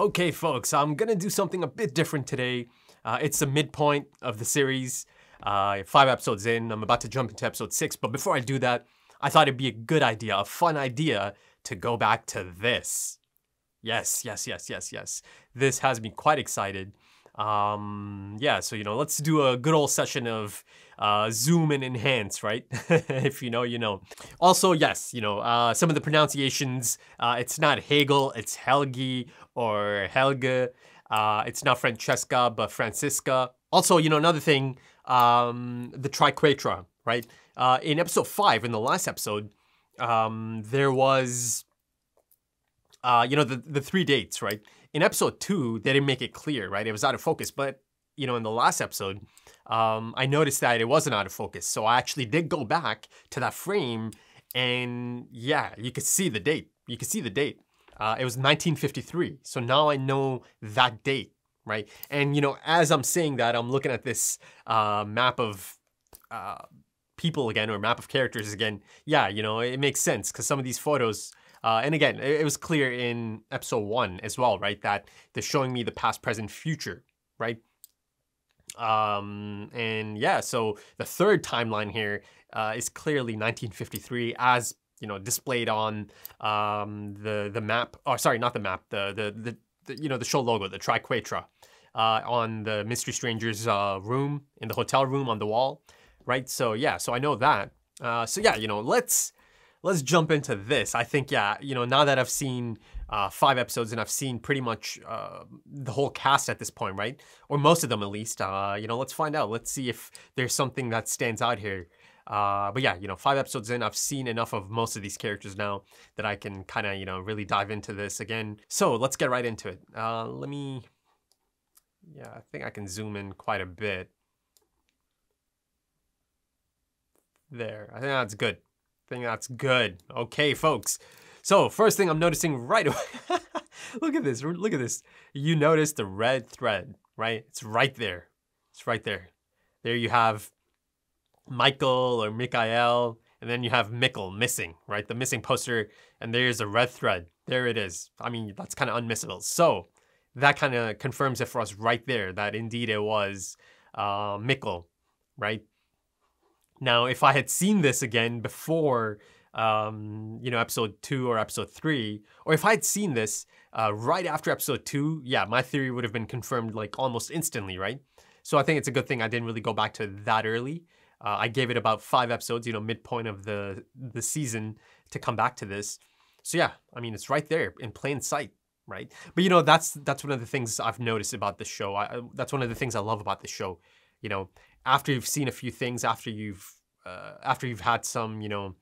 Okay, folks, I'm gonna do something a bit different today. It's the midpoint of the series. 5 episodes in, I'm about to jump into episode 6, but before I do that, I thought it'd be a good idea, a fun idea, to go back to this. Yes. This has me quite excited. Yeah, so, let's do a good old session of zoom and enhance, right? If you know, you know. Also, yes, some of the pronunciations, it's not Hegel, it's Helgi or Helge. It's not Francesca, but Francisca. Also, another thing, the triquetra, right? In episode 5, in the last episode, there was, the 3 dates, right? In episode 2, they didn't make it clear, right? It was out of focus. But, in the last episode, I noticed that it wasn't out of focus. So I actually did go back to that frame and yeah, you could see the date. You could see the date. It was 1953. So now I know that date, right? And, as I'm saying that, I'm looking at this map of people again, or map of characters again. Yeah, it makes sense because some of these photos, and again, it was clear in episode 1 as well, right? That they're showing me the past, present, future, right? And yeah, so the third timeline here is clearly 1953 as, displayed on the map. Oh, sorry, not the map. The show logo, the triquetra, on the Mystery Stranger's room, in the hotel room on the wall, right? So yeah, so I know that. So yeah, let's jump into this. I think, yeah, now that I've seen 5 episodes and I've seen pretty much the whole cast at this point, right? Or most of them at least, let's find out. Let's see if there's something that stands out here. But yeah, 5 episodes in, I've seen enough of most of these characters now that I can kind of, really dive into this again. So let's get right into it. I think I can zoom in quite a bit. There, I think that's good. Okay, folks. So first thing I'm noticing right away, look at this. You notice the red thread, right? It's right there. There you have Michael or Mikael, and then you have Mikkel missing, right? The missing poster, and there's a red thread. There it is. I mean, that's kind of unmissable. So that kind of confirms it for us right there, that indeed it was Mikkel, right? Now, if I had seen this again before, episode 2 or episode 3, or if I had seen this right after episode 2, yeah, my theory would have been confirmed like almost instantly, right? So I think it's a good thing I didn't really go back to that early. I gave it about 5 episodes, midpoint of the season to come back to this. So yeah, I mean, it's right there in plain sight, right? But that's one of the things I've noticed about the show. That's one of the things I love about the show. After you've seen a few things, after you've had some,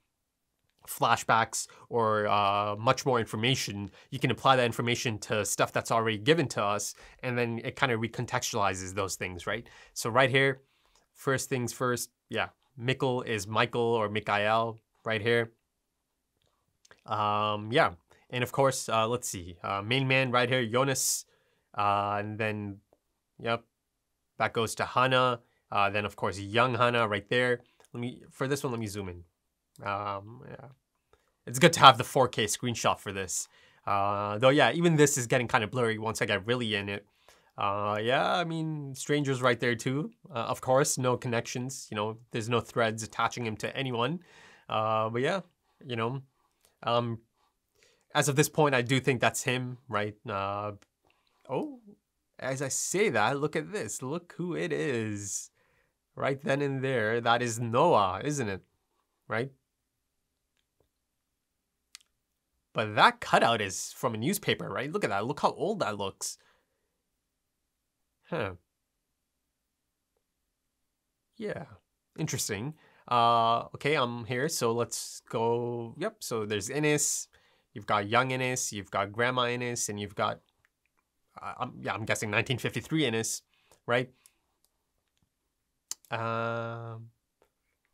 flashbacks or much more information, you can apply that information to stuff that's already given to us, and then it kind of recontextualizes those things, right? So right here, first things first, yeah, Mikkel is Michael or Mikael right here. Yeah, and of course, let's see, main man right here, Jonas, and then, yep, that goes to Hannah. Then of course, young Hannah right there. For this one, let me zoom in. Yeah, it's good to have the 4K screenshot for this. Though, yeah, even this is getting kind of blurry once I get really in it. Yeah, I mean, Stranger's right there too. Of course, no connections. There's no threads attaching him to anyone. But yeah, as of this point, I do think that's him, right? Oh, as I say that, look at this. Look who it is. Right then and there, that is Noah, isn't it? Right? But that cutout is from a newspaper, right? Look at that. Look how old that looks. Huh. Yeah. Interesting. Okay, I'm here. So let's go. Yep. So there's Innes. You've got young Innes. You've got Grandma Innes. And you've got, I'm guessing 1953 Innes, right? Yeah,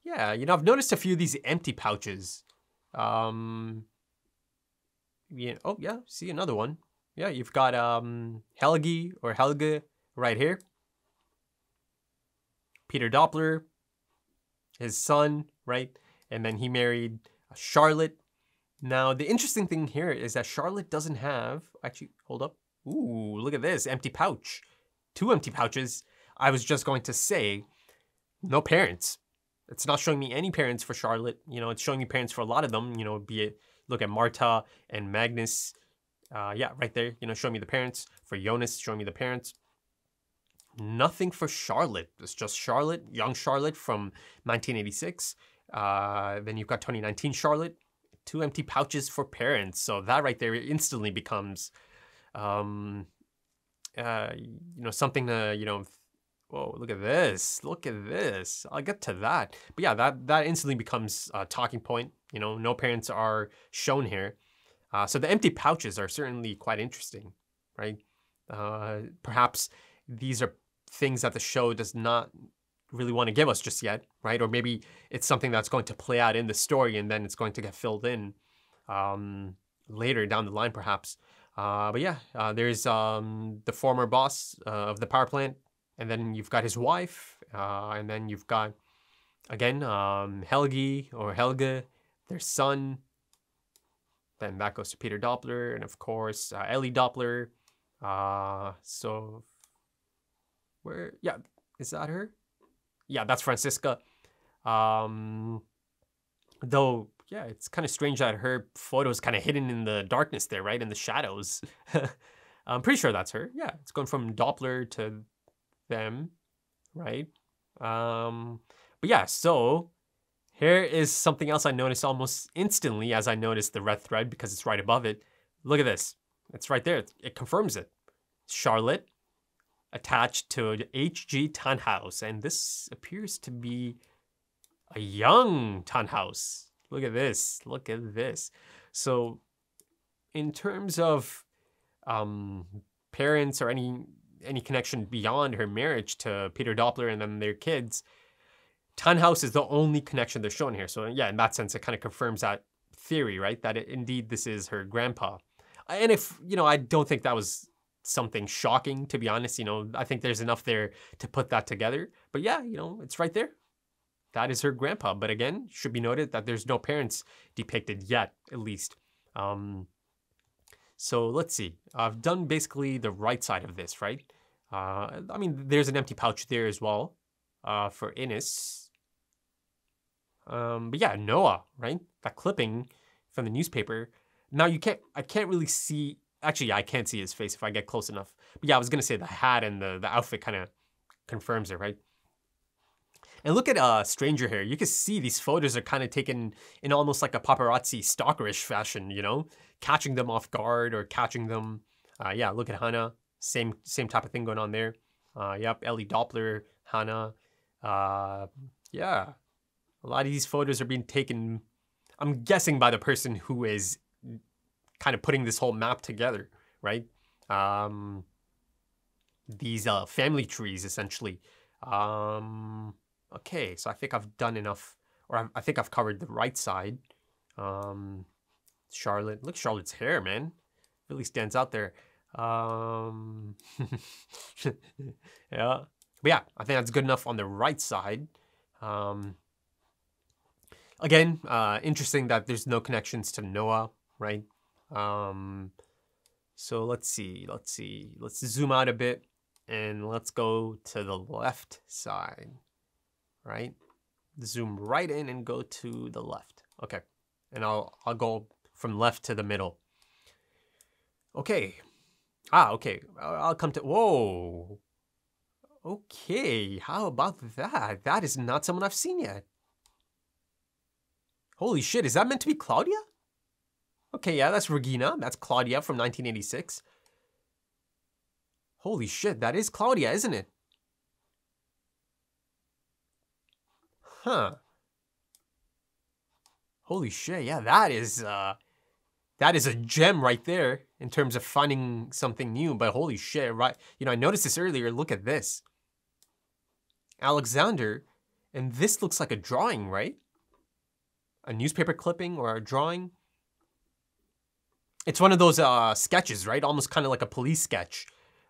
I've noticed a few of these empty pouches. Yeah, oh yeah, see another one. Yeah, you've got Helgi or Helge right here. Peter Doppler, his son, right? And then he married Charlotte. Now, the interesting thing here is that Charlotte doesn't have, actually, hold up. Ooh, look at this, empty pouch. 2 empty pouches. I was just going to say, no parents. It's not showing me any parents for Charlotte. You know, it's showing me parents for a lot of them, you know, be it, look at Marta and Magnus. Yeah, right there, you know, showing me the parents. For Jonas, showing me the parents. Nothing for Charlotte. It's just Charlotte, young Charlotte from 1986. Then you've got 2019 Charlotte. 2 empty pouches for parents. So that right there instantly becomes, you know, something to, you know, whoa, look at this. Look at this. I'll get to that. But yeah, that instantly becomes a talking point. You know, no parents are shown here. So the empty pouches are certainly quite interesting, right? Perhaps these are things that the show does not really want to give us just yet, right? Or maybe it's something that's going to play out in the story and then it's going to get filled in later down the line, perhaps. But yeah, there's the former boss of the power plant, and then you've got his wife, and then you've got, again, Helgi or Helge, their son. Then that goes to Peter Doppler, and of course, Ellie Doppler. So, where, yeah, is that her? Yeah, that's Franziska. Though, yeah, it's kind of strange that her photo's kind of hidden in the darkness there, right? In the shadows. I'm pretty sure that's her. Yeah, it's going from Doppler to them, right? But yeah, so here is something else I noticed almost instantly as I noticed the red thread because it's right above it. Look at this. It's right there. It confirms it. Charlotte attached to H.G. Tannhaus. And this appears to be a young Tannhaus. Look at this. Look at this. So in terms of parents or any connection beyond her marriage to Peter Doppler and then their kids, Tannhaus is the only connection they're showing here. So yeah, in that sense, it kind of confirms that theory, right? That indeed this is her grandpa. And if, you know, I don't think that was something shocking, to be honest. You know, I think there's enough there to put that together. But yeah, you know, it's right there. That is her grandpa. But again, should be noted that there's no parents depicted yet, at least. So let's see. I've done basically the right side of this, right? I mean, there's an empty pouch there as well for Innes. But yeah, Noah, right? That clipping from the newspaper. Now I can't really see, actually, yeah, I can't see his face if I get close enough. But yeah, I was gonna say the hat and the outfit kind of confirms it, right? And look at Stranger here. You can see these photos are kind of taken in almost like a paparazzi stalkerish fashion, you know? Catching them off guard or catching them. Yeah, look at Hannah. Same type of thing going on there. Yep, Ellie Doppler, Hannah. Yeah, a lot of these photos are being taken, I'm guessing, by the person who is kind of putting this whole map together, right? These family trees, essentially. Okay, so I think I've done enough, or I think I've covered the right side. Charlotte, look, Charlotte's hair, man, really stands out there. Yeah, but yeah, I think that's good enough on the right side. Again, interesting that there's no connections to Noah, right? So let's see, let's zoom out a bit and let's go to the left side, right? Zoom right in and go to the left. Okay, and I'll go from left to the middle. Okay. Okay. I'll come to, whoa. Okay, how about that? That is not someone I've seen yet. Holy shit, is that meant to be Claudia? Okay, yeah, that's Regina. That's Claudia from 1986. Holy shit, that is Claudia, isn't it? Huh. Holy shit, yeah, that is a gem right there in terms of finding something new, but holy shit, right? You know, I noticed this earlier, look at this. Alexander, and this looks like a drawing, right? A newspaper clipping or a drawing. It's one of those sketches, right? Almost kind of like a police sketch.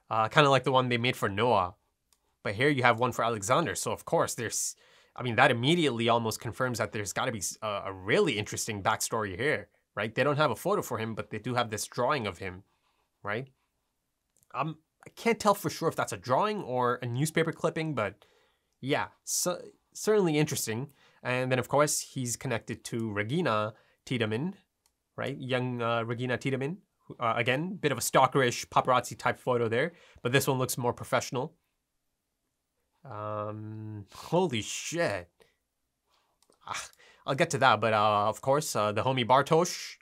Kind of like the one they made for Noah. But here you have one for Alexander, so of course there's, I mean, that immediately almost confirms that there's gotta be a really interesting backstory here. Right? They don't have a photo for him, but they do have this drawing of him, right? I can't tell for sure if that's a drawing or a newspaper clipping, but yeah, so, certainly interesting. And then, of course, he's connected to Regina Tiedemann, right? Young Regina Tiedemann. Again, bit of a stalkerish paparazzi type photo there, but this one looks more professional. Holy shit. I'll get to that, but of course, the homie Bartosz.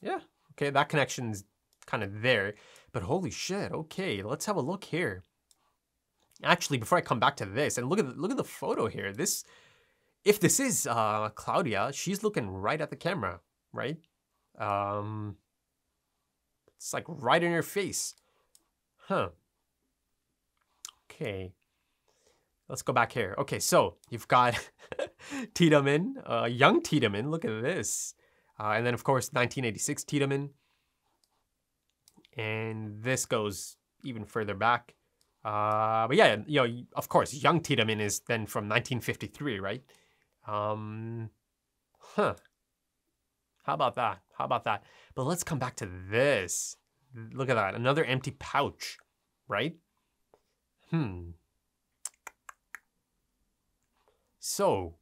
Yeah, okay, that connection's kind of there, but holy shit. Okay, let's have a look here. Actually, before I come back to this, and look at the photo here. This, if this is Claudia, she's looking right at the camera, right? It's like right in her face. Huh. Okay. Let's go back here. Okay, so you've got Tiedemann, young Tiedemann. Look at this. And then, of course, 1986 Tiedemann. And this goes even further back. But yeah, you know, of course, young Tiedemann is then from 1953, right? Huh. How about that? How about that? But let's come back to this. Look at that. Another empty pouch, right? So,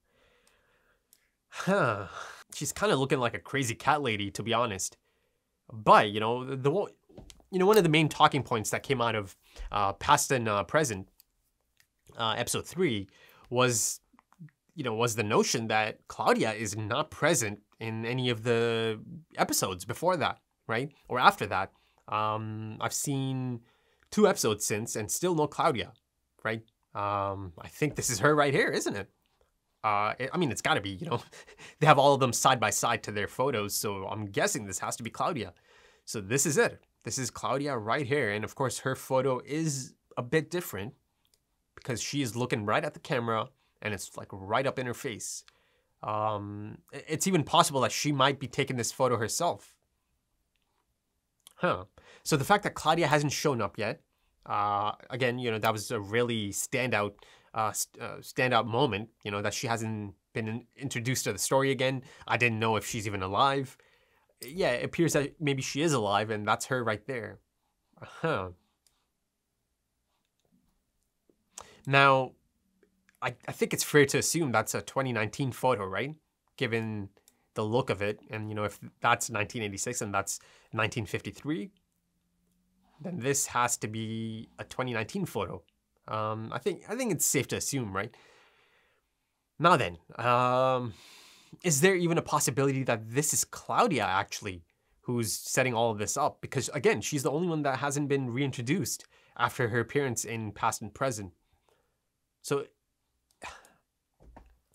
she's kind of looking like a crazy cat lady, to be honest. But, you know, one of the main talking points that came out of Past and Present, episode 3, was the notion that Claudia is not present in any of the episodes before that, right? Or after that. I've seen 2 episodes since and still no Claudia, right? I think this is her right here, isn't it? I mean, it's gotta be, you know, they have all of them side by side to their photos, so I'm guessing this has to be Claudia. So this is it. This is Claudia right here, and of course her photo is a bit different because she is looking right at the camera and it's like right up in her face. It's even possible that she might be taking this photo herself. Huh. So the fact that Claudia hasn't shown up yet, again, you know, that was a really standout moment, you know, that she hasn't been introduced to the story again. I didn't know if she's even alive. Yeah, it appears that maybe she is alive, and that's her right there. Now, I think it's fair to assume that's a 2019 photo, right? Given the look of it, and you know, if that's 1986 and that's 1953, then this has to be a 2019 photo. I think it's safe to assume, right? Now then, is there even a possibility that this is Claudia actually who's setting all of this up? Because again, she's the only one that hasn't been reintroduced after her appearance in Past and Present. So,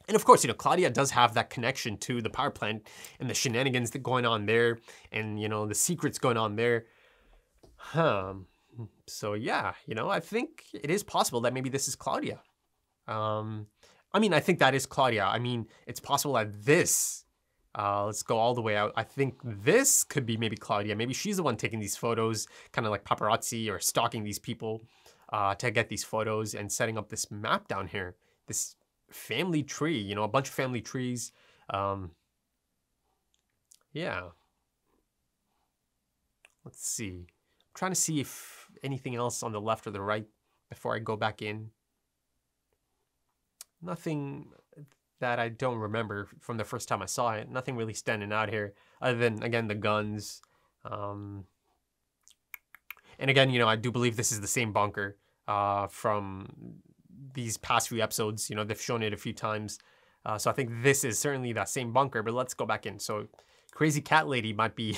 and of course, you know, Claudia does have that connection to the power plant and the shenanigans that going on there, and you know, the secrets going on there. So yeah, you know, I think it is possible that maybe this is Claudia. I mean, I think that is Claudia. I mean, it's possible that this, let's go all the way out. I think this could be maybe Claudia. Maybe she's the one taking these photos, kind of like paparazzi or stalking these people to get these photos and setting up this map down here. This family tree, you know, a bunch of family trees. Yeah. Let's see. I'm trying to see if anything else on the left or the right before I go back in. Nothing that I don't remember from the first time I saw it. Nothing really standing out here other than, again, the guns. And again, you know, I do believe this is the same bunker from these past few episodes. You know, they've shown it a few times. So I think this is certainly that same bunker, but let's go back in. So Crazy Cat Lady might be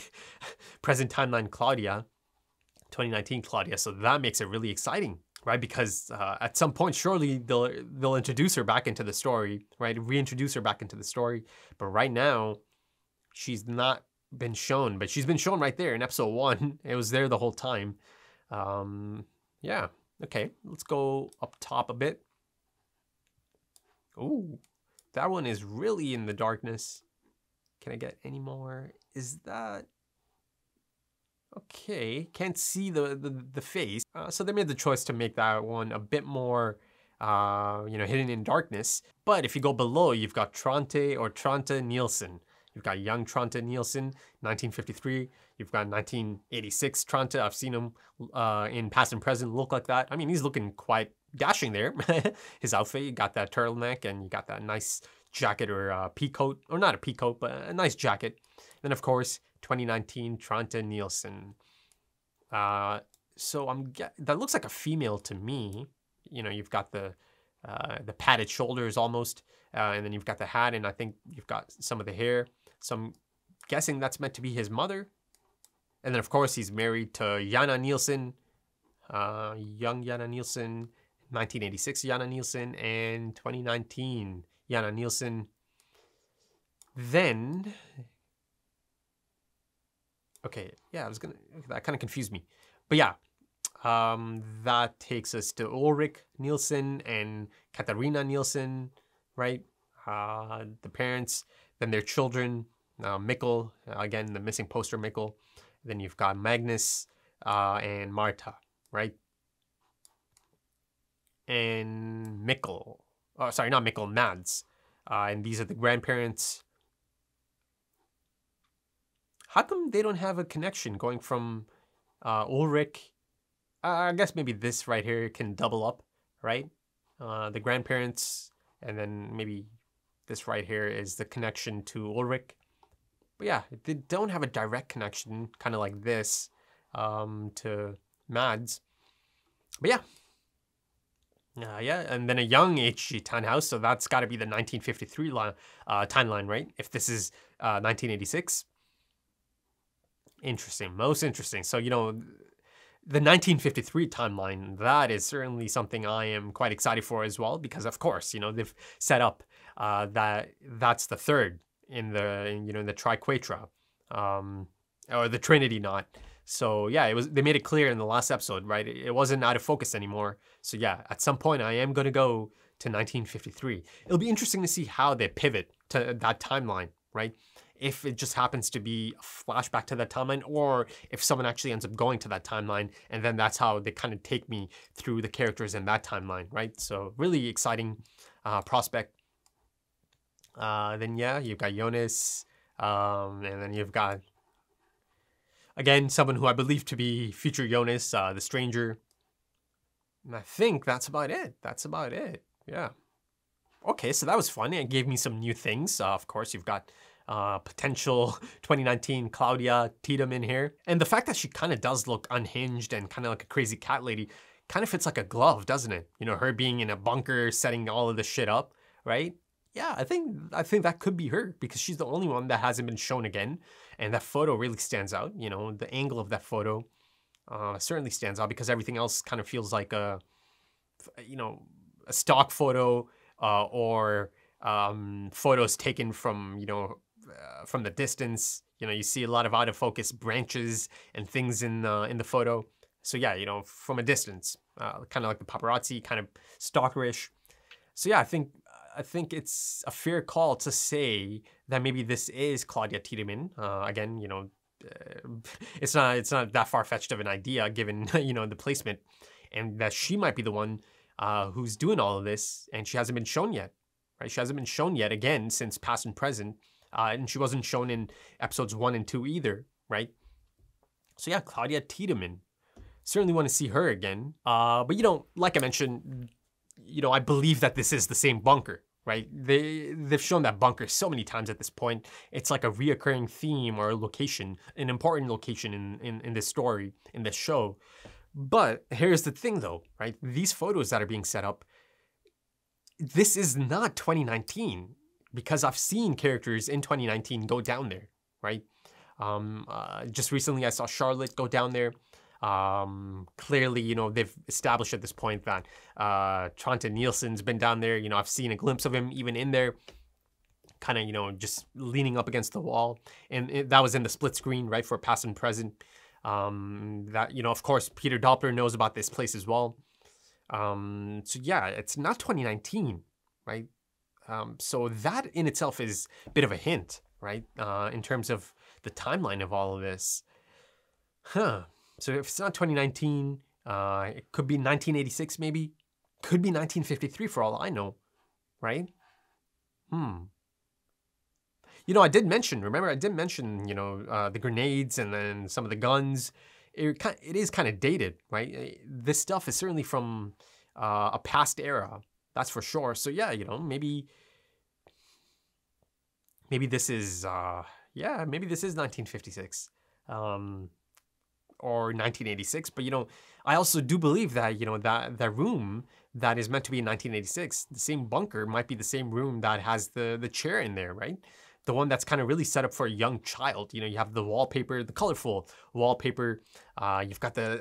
present timeline Claudia, 2019 Claudia. So that makes it really exciting, right? Because at some point, surely they'll introduce her back into the story, right? Reintroduce her back into the story. But right now, she's not been shown, but she's been shown right there in episode 1. It was there the whole time. Yeah. Okay, let's go up top a bit. Ooh, that one is really in the darkness. Can I get any more? Is that... Okay, can't see the face. So they made the choice to make that one a bit more, you know, hidden in darkness. But if you go below, you've got Trante or Trante Nielsen. You've got young Tronte Nielsen, 1953. You've got 1986 Tronte. I've seen him in past and present look like that. I mean, he's looking quite dashing there. His outfit, you got that turtleneck and you got that nice jacket or pea coat, or not a pea coat, but a nice jacket. Then, of course, 2019 Tronte Nielsen. So that looks like a female to me. You know, you've got the padded shoulders almost, and then you've got the hat, and I think you've got some of the hair. So I'm guessing that's meant to be his mother. And then, of course, he's married to Jana Nielsen, young Jana Nielsen, 1986 Jana Nielsen, and 2019 Jana Nielsen. Then, okay, yeah, that kind of confused me. But yeah, that takes us to Ulrich Nielsen and Katarina Nielsen, right? The parents, then their children, Mikkel, again, the missing poster Mikkel. Then you've got Magnus and Marta, right? And Mikkel, oh, sorry, not Mikkel, Mads. And these are the grandparents. How come they don't have a connection going from Ulrich? I guess maybe this right here can double up, right? The grandparents, and then maybe this right here is the connection to Ulrich. But yeah, they don't have a direct connection, kind of like this, to Mads. But yeah. Yeah, and then a young H.G. Tannhaus, so that's got to be the 1953 timeline, right? If this is 1986. Interesting, most interesting. So, you know, the 1953 timeline, that is certainly something I am quite excited for as well, because of course, you know, they've set up that's the third in the triquetra, or the Trinity knot. So yeah, they made it clear in the last episode, right? It wasn't out of focus anymore. So yeah, at some point I am going to go to 1953. It'll be interesting to see how they pivot to that timeline, right? If it just happens to be a flashback to that timeline, or if someone actually ends up going to that timeline, and then that's how they kind of take me through the characters in that timeline, right? So really exciting prospect. Then yeah, you've got Jonas, and then you've got, again, someone who I believe to be future Jonas, the stranger. And I think that's about it. That's about it. Yeah. Okay, so that was fun. It gave me some new things. Of course, you've got potential 2019 Claudia Tiedemann here. And the fact that she kind of does look unhinged and kind of like a crazy cat lady kind of fits like a glove, doesn't it? You know, her being in a bunker, setting all of this shit up, right? Yeah, I think that could be her, because she's the only one that hasn't been shown again. And that photo really stands out. You know, the angle of that photo certainly stands out, because everything else kind of feels like a stock photo or photos taken from, from the distance. You know, you see a lot of out of focus branches and things in the photo. So yeah, you know, from a distance, kind of like the paparazzi, kind of stalkerish. So yeah, I think it's a fair call to say that maybe this is Claudia Tiedemann. Again, you know, it's not that far-fetched of an idea given, you know, the placement, and that she might be the one who's doing all of this, and she hasn't been shown yet, right? She hasn't been shown yet, again, since past and present, and she wasn't shown in episodes 1 and 2 either, right? So yeah, Claudia Tiedemann. Certainly want to see her again. But, you know, like I mentioned, you know, I believe that this is the same bunker, right? They've shown that bunker so many times at this point. It's like a reoccurring theme or a location, an important location in this story, in this show. But here's the thing though, right? These photos that are being set up, this is not 2019, because I've seen characters in 2019 go down there, right? Just recently I saw Charlotte go down there. Clearly, you know, they've established at this point that Tronte Nielsen's been down there. You know, I've seen a glimpse of him even in there, kind of, you know, just leaning up against the wall. And that was in the split screen, right, for past and present. That, you know, of course, Peter Doppler knows about this place as well. So yeah, it's not 2019, right? So that in itself is a bit of a hint, right? In terms of the timeline of all of this. So if it's not 2019, it could be 1986 maybe. Could be 1953 for all I know, right? You know, I did mention, remember, I did mention, you know, the grenades and then some of the guns. It is kind of dated, right? This stuff is certainly from a past era, that's for sure. So yeah, you know, maybe this is, yeah, maybe this is 1956 or 1986. But, you know, I also do believe that, you know, that room that is meant to be in 1986, the same bunker might be the same room that has the chair in there, right? The one that's kind of really set up for a young child. You know, you have the wallpaper, the colorful wallpaper. You've got the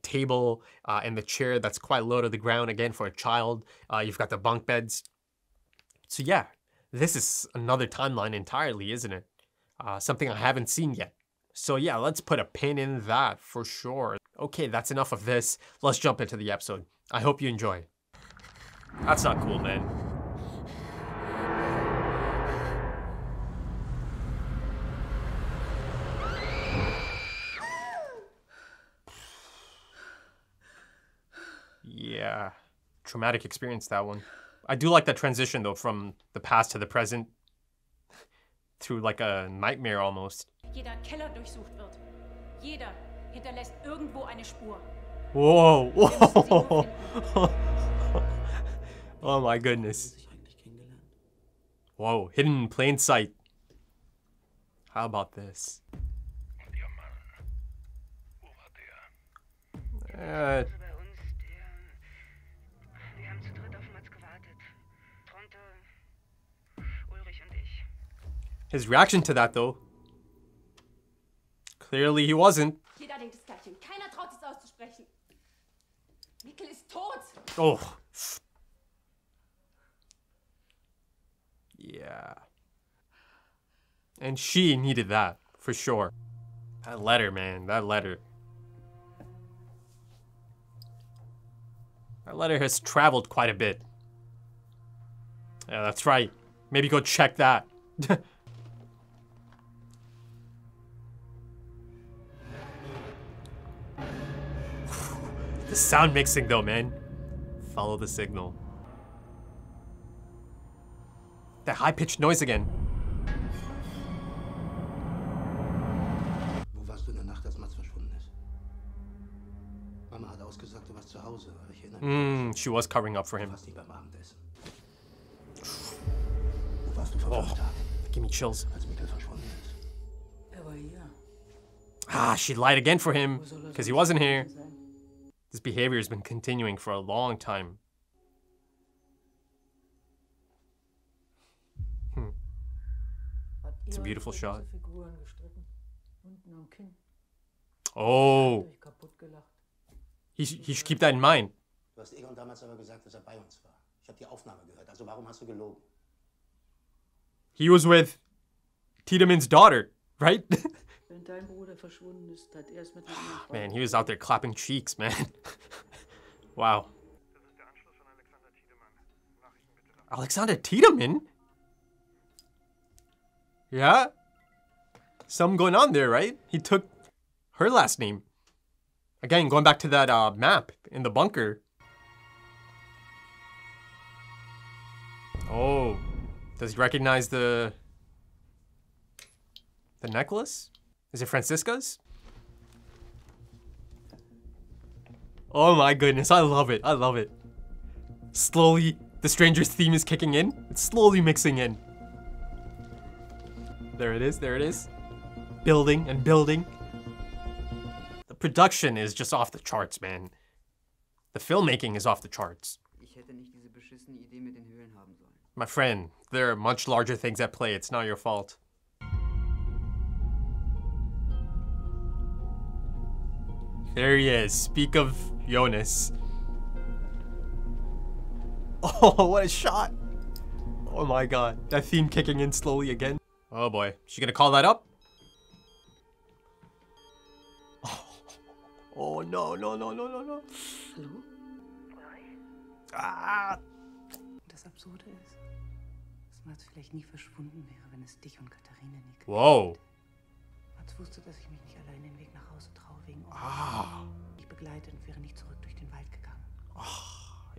table and the chair that's quite low to the ground, again, for a child. You've got the bunk beds. So yeah, this is another timeline entirely, isn't it? Something I haven't seen yet. So yeah, let's put a pin in that for sure. Okay, that's enough of this. Let's jump into the episode. I hope you enjoy. That's not cool, man. Yeah, traumatic experience, that one. I do like that transition though, from the past to the present, through like a nightmare almost. Jeder Keller durchsucht wird. Jeder hinterlässt irgendwo eine Spur. Whoa, whoa. Oh my goodness. Whoa, hidden in plain sight. How about this? His reaction to that, though, clearly he wasn't. Jeder denkt das Gleiche. Keiner traut es auszusprechen. Mikkel ist tot. Oh. Yeah. And she needed that, for sure. That letter, man, that letter. That letter has traveled quite a bit. Yeah, that's right. Maybe go check that. The sound mixing though, man. Follow the signal. That high-pitched noise again. Wo warst du in der Nacht, als Mats verschwunden ist? Mama hat ausgesagt, du warst zu Hause, aber ich erinnere mich. She was covering up for him. Du warst nicht beim Abendessen. Wo warst du vor 5 Tagen? Give me chills. Als Mikkel verschwunden ist. war hier. Ah, she lied again for him, because he wasn't here. This behavior has been continuing for a long time. It's a beautiful shot. Oh. He should keep that in mind. Du hast Egon damals aber gesagt, dass bei uns war. Ich habe die Aufnahme gehört. Also warum hast du gelogen? He was with Tiedemann's daughter, right? Wenn dein Bruder verschwunden ist, hat er es mit Man, he was out there clapping cheeks, man. Wow. Alexander Tiedemann? Yeah? Something going on there, right? He took her last name. Again, going back to that map in the bunker. Oh. Does he recognize the necklace? Is it Francisca's? Oh my goodness, I love it. I love it. Slowly, the Stranger's theme is kicking in. It's slowly mixing in. There it is, there it is. Building and building. The production is just off the charts, man. The filmmaking is off the charts. Ich hätte nicht diese beschissene Idee mit den Höhlen haben sollen. My friend, there are much larger things at play. It's not your fault. There he is. Speak of Jonas. Oh, what a shot. Oh my god. That theme kicking in slowly again. Oh boy. She gonna call that up? Oh no, no, no, no, no, no. Hallo? Ah. Das Absurde ist, dass Mats vielleicht nie verschwunden wäre, wenn es dich und Katharina nie gegeben Whoa. hätte. Mats wusste, dass ich mich nicht allein den Weg nach Hause traue wegen mich begleitet und wäre nicht zurück durch den Wald gegangen.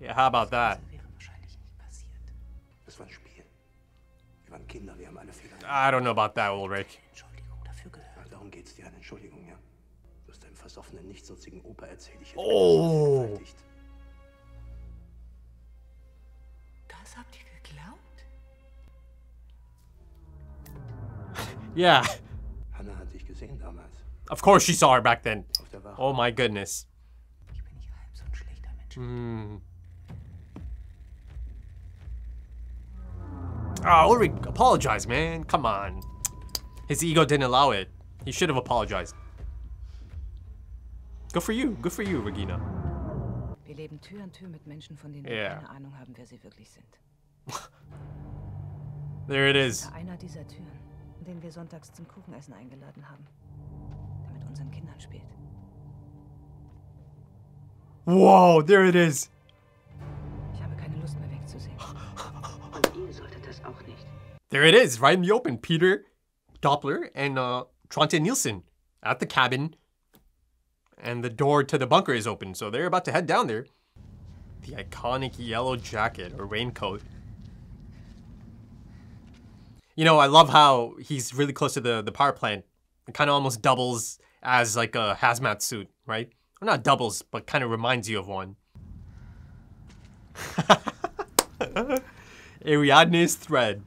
Yeah, how about that? Das wäre wahrscheinlich nicht passiert. Das war ein Spiel. Wir waren Kinder, wir haben alle Fehler. I don't know about that, Ulrich. Entschuldigung dafür gehört. Darum geht's dir, eine Entschuldigung, ja? Du hast deinem versoffenen, nichtsnutzigen Opa erzählt, ich hätte Oh. verteidigt. Das habt ihr geglaubt? Yeah, Hannah hat dich gesehen damals. of course she saw her back then. Auf der Wache. Oh my goodness. Ich bin nicht halb so ein schlechter Mensch. Ulrich, apologize, man. Come on. His ego didn't allow it. He should have apologized. Good for you, Regina. Wir leben Tür an Tür mit Menschen, von denen Ja. wir keine Ahnung haben, wer sie wirklich sind. There it is. Einer dieser Türen, in denen wir sonntags zum Kuchenessen eingeladen haben, der mit unseren Kindern spielt. Whoa, there it is. Ich habe keine Lust mehr wegzusehen. Und ihr solltet das auch nicht. There it is, right in the open. Peter Doppler and Tronte Nielsen at the cabin. And the door to the bunker is open, so they're about to head down there. The iconic yellow jacket or raincoat. You know, I love how he's really close to the power plant. It kind of almost doubles as like a hazmat suit, right? Well, not doubles, but kind of reminds you of one. Ariadne's thread.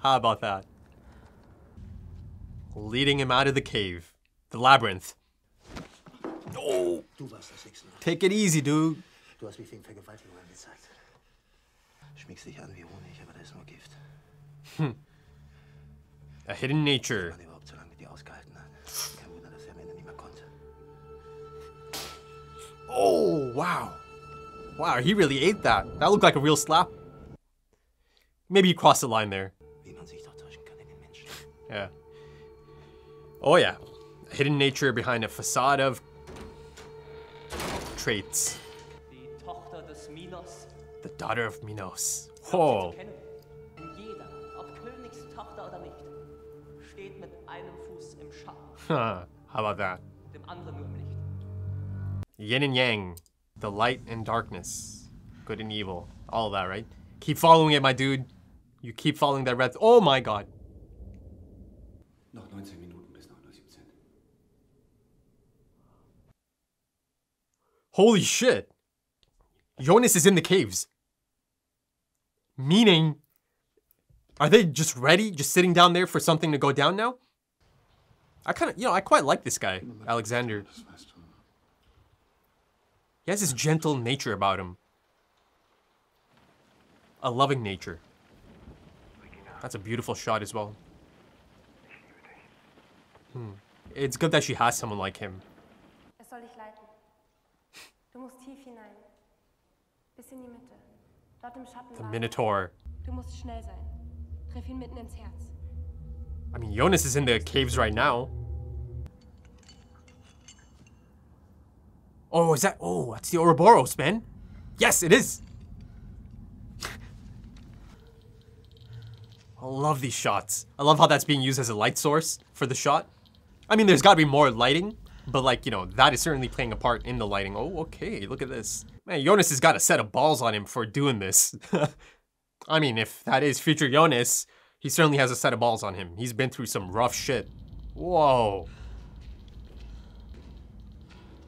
How about that? Leading him out of the cave. The labyrinth. Oh! Du warst das Sixte. Take it easy, dude. Du hast mich wegen Vergewaltigung angezeigt. Schmiegst dich an wie Honig, aber da ist nur Gift. A hidden nature. Man überhaupt so lange mit dir ausgehalten hat. Kein Wunder, dass er am Ende nicht mehr konnte. Oh, wow. Wow, he really ate that. That looked like a real slap. Maybe you crossed the line there. Wie man sich doch täuschen kann in den Menschen. Yeah. Oh, yeah. A hidden nature behind a facade of traits. Die Tochter des Minos. The daughter of Minos. Whoa. Kennen. Jeder, ob Königstochter oder nicht, steht mit einem Fuß im Schatten, Huh. How about that? dem anderen nur im Licht. Yin and yang. The light and darkness. Good and evil. All of that, right? Keep following it, my dude. You keep following that red. Oh my god. Noch 19 Minuten bis 9:17 Uhr. Holy shit. Jonas is in the caves. Meaning, are they just ready? Just sitting down there for something to go down now? I kind of, I quite like this guy, Alexander. Das weißt du. He has this gentle nature about him. A loving nature. That's a beautiful shot as well. It's good that she has someone like him. Es soll dich leiten. Du musst tief hinein. Bis in die Mitte. Dort im Schatten. The lagern. Minotaur. Du musst schnell sein. Triff ihn mitten ins Herz. I mean, Jonas is in the caves right now. Oh, is that? Oh, that's the Ouroboros, man. Yes, it is. I love these shots. I love how that's being used as a light source for the shot. I mean, there's got to be more lighting, but like, that is certainly playing a part in the lighting. Oh, okay, look at this. Man, Jonas has got a set of balls on him for doing this. I mean, if that is future Jonas, he certainly has a set of balls on him. He's been through some rough shit. Whoa.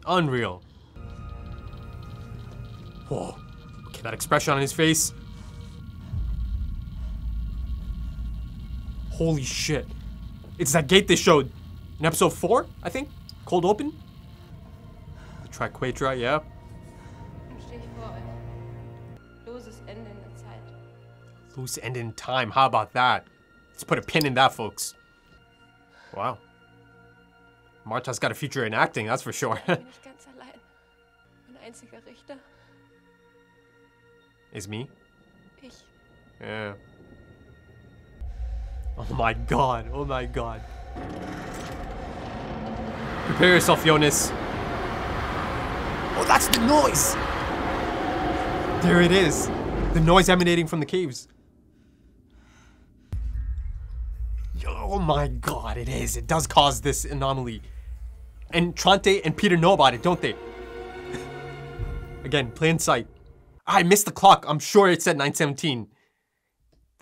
Unreal. Whoa. Okay, that expression on his face. Holy shit. It's that gate they showed in episode 4, I think? Cold open? The Triquetra, yeah. Dann stehe ich vor euch. Loses Ende in der Zeit. Loose end in time. How about that? Let's put a pin in that, folks. Wow. Marta's got a future in acting, that's for sure. Bin ich ganz allein. Mein einziger Richter. Is me? Ich. Yeah. Oh my god. Oh my god. Prepare yourself, Jonas. Oh, that's the noise! There it is. The noise emanating from the caves. Oh my god, it is. It does cause this anomaly. And Tronte and Peter know about it, don't they? Again, plain sight. I missed the clock. I'm sure it said 9:17.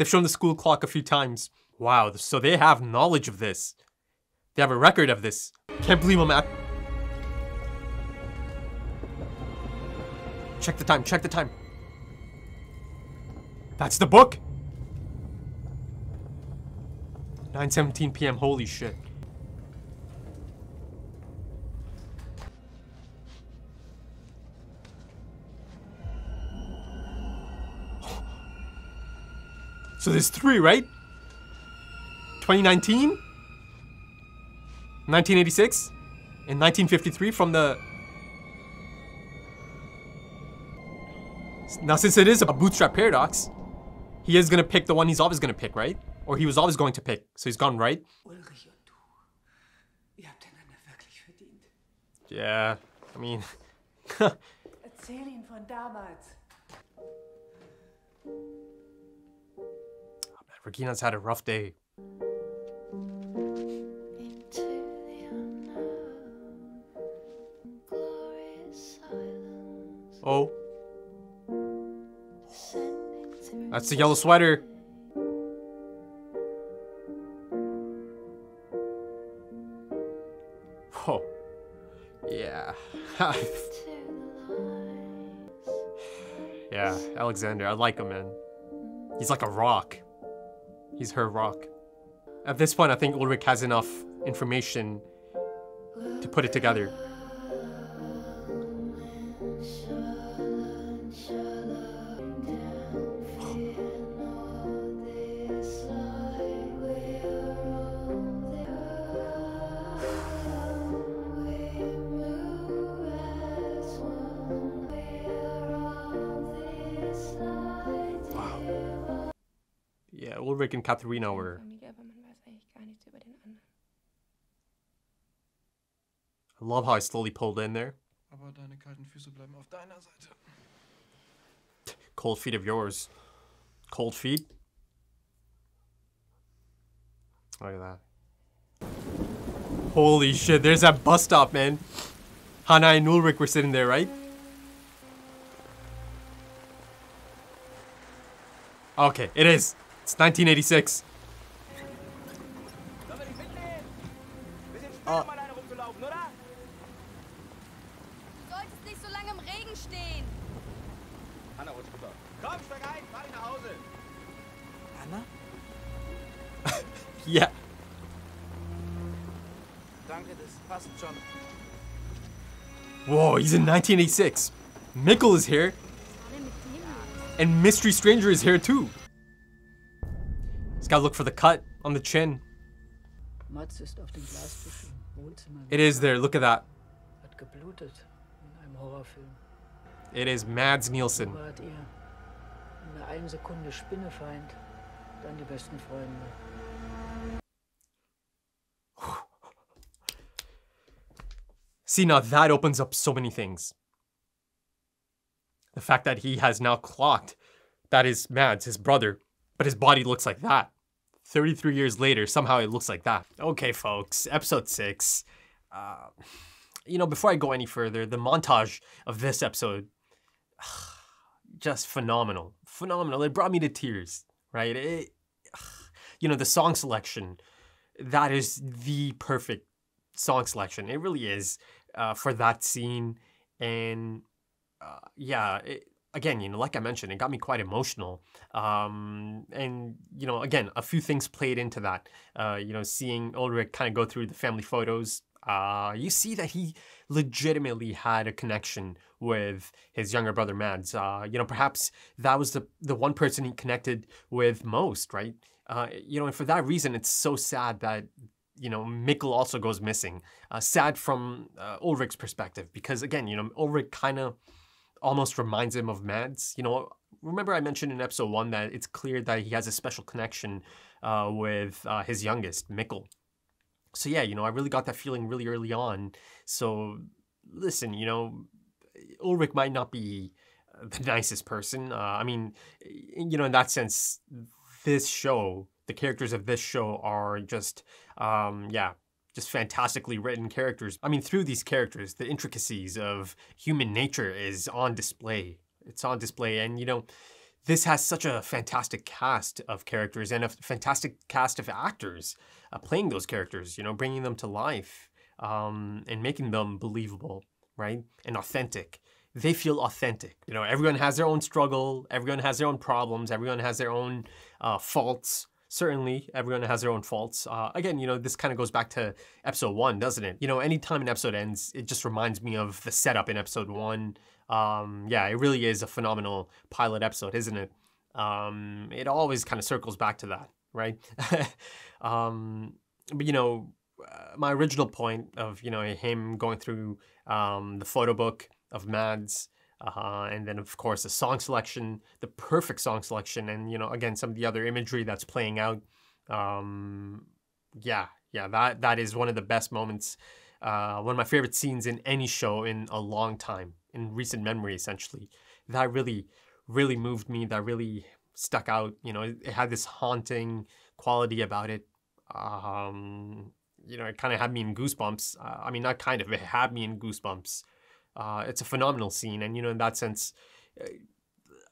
They've shown the school clock a few times. Wow, so they have knowledge of this. They have a record of this. Can't believe I'm at... Check the time, check the time. That's the book! 9:17 p.m. Holy shit. So there's 3, right? 2019? 1986? And 1953 from the... Now since it is a bootstrap paradox, he is gonna pick the one he's always gonna pick, right? Or he was always going to pick, so he's gone right? Ulrich und du, ihr habt einander wirklich verdient. Yeah, I mean... Erzähl ihn von damals. Regina's had a rough day. Oh. That's the yellow sweater. Oh. Yeah. Yeah, Alexander, I like him, man. He's like a rock. He's her rock. At this point, I think Ulrich has enough information to put it together. Yeah, Ulrich and Katharina were... I love how I slowly pulled in there. Cold feet of yours. Cold feet? Look at that. Holy shit, there's that bus stop, man. Hannah and Ulrich were sitting there, right? Okay, it is. It's 1986. Yeah. Whoa, he's in 1986. Mikkel is here. And Mystery Stranger is here too. He's gotta look for the cut on the chin. It is there, look at that. It is Mads Nielsen. See, now that opens up so many things. The fact that he has now clocked that is Mads, his brother, but his body looks like that. 33 years later, somehow it looks like that. Okay, folks, episode 6. You know, before I go any further, the montage of this episode, just phenomenal. Phenomenal. It brought me to tears, right? You know, the song selection, that is the perfect song selection. It really is for that scene. And yeah, again, you know, like I mentioned, it got me quite emotional. And, you know, again, a few things played into that. You know, seeing Ulrich kind of go through the family photos, you see that he legitimately had a connection with his younger brother, Mads. You know, perhaps that was the one person he connected with most, right? You know, and for that reason, it's so sad that, you know, Mikkel also goes missing. Sad from Ulrich's perspective, because again, you know, Ulrich kind of almost reminds him of Mads. You know, remember I mentioned in episode 1 that it's clear that he has a special connection with his youngest, Mikkel. So yeah, you know, I really got that feeling really early on. So listen, you know, Ulrich might not be the nicest person. I mean, you know, in that sense, this show, the characters of this show are just, yeah, just fantastically written characters. I mean, through these characters, the intricacies of human nature is on display. It's on display. And, you know, this has such a fantastic cast of characters and a fantastic cast of actors playing those characters, you know, bringing them to life and making them believable, right? And authentic. They feel authentic. You know, everyone has their own struggle. Everyone has their own problems. Everyone has their own faults. Certainly, everyone has their own faults. Again, you know, this kind of goes back to episode 1, doesn't it? You know, anytime an episode ends, it just reminds me of the setup in episode 1. Yeah, it really is a phenomenal pilot episode, isn't it? It always kind of circles back to that, right? But, you know, my original point of, you know, him going through the photo book of Mads, and then, of course, the song selection, the perfect song selection, and, you know, again, some of the other imagery that's playing out. Yeah, that is one of the best moments, one of my favorite scenes in any show in a long time, in recent memory, essentially. That really, really moved me. That really stuck out. You know, it had this haunting quality about it. You know, it kind of had me in goosebumps. I mean, not kind of, it had me in goosebumps. It's a phenomenal scene, and, you know, in that sense,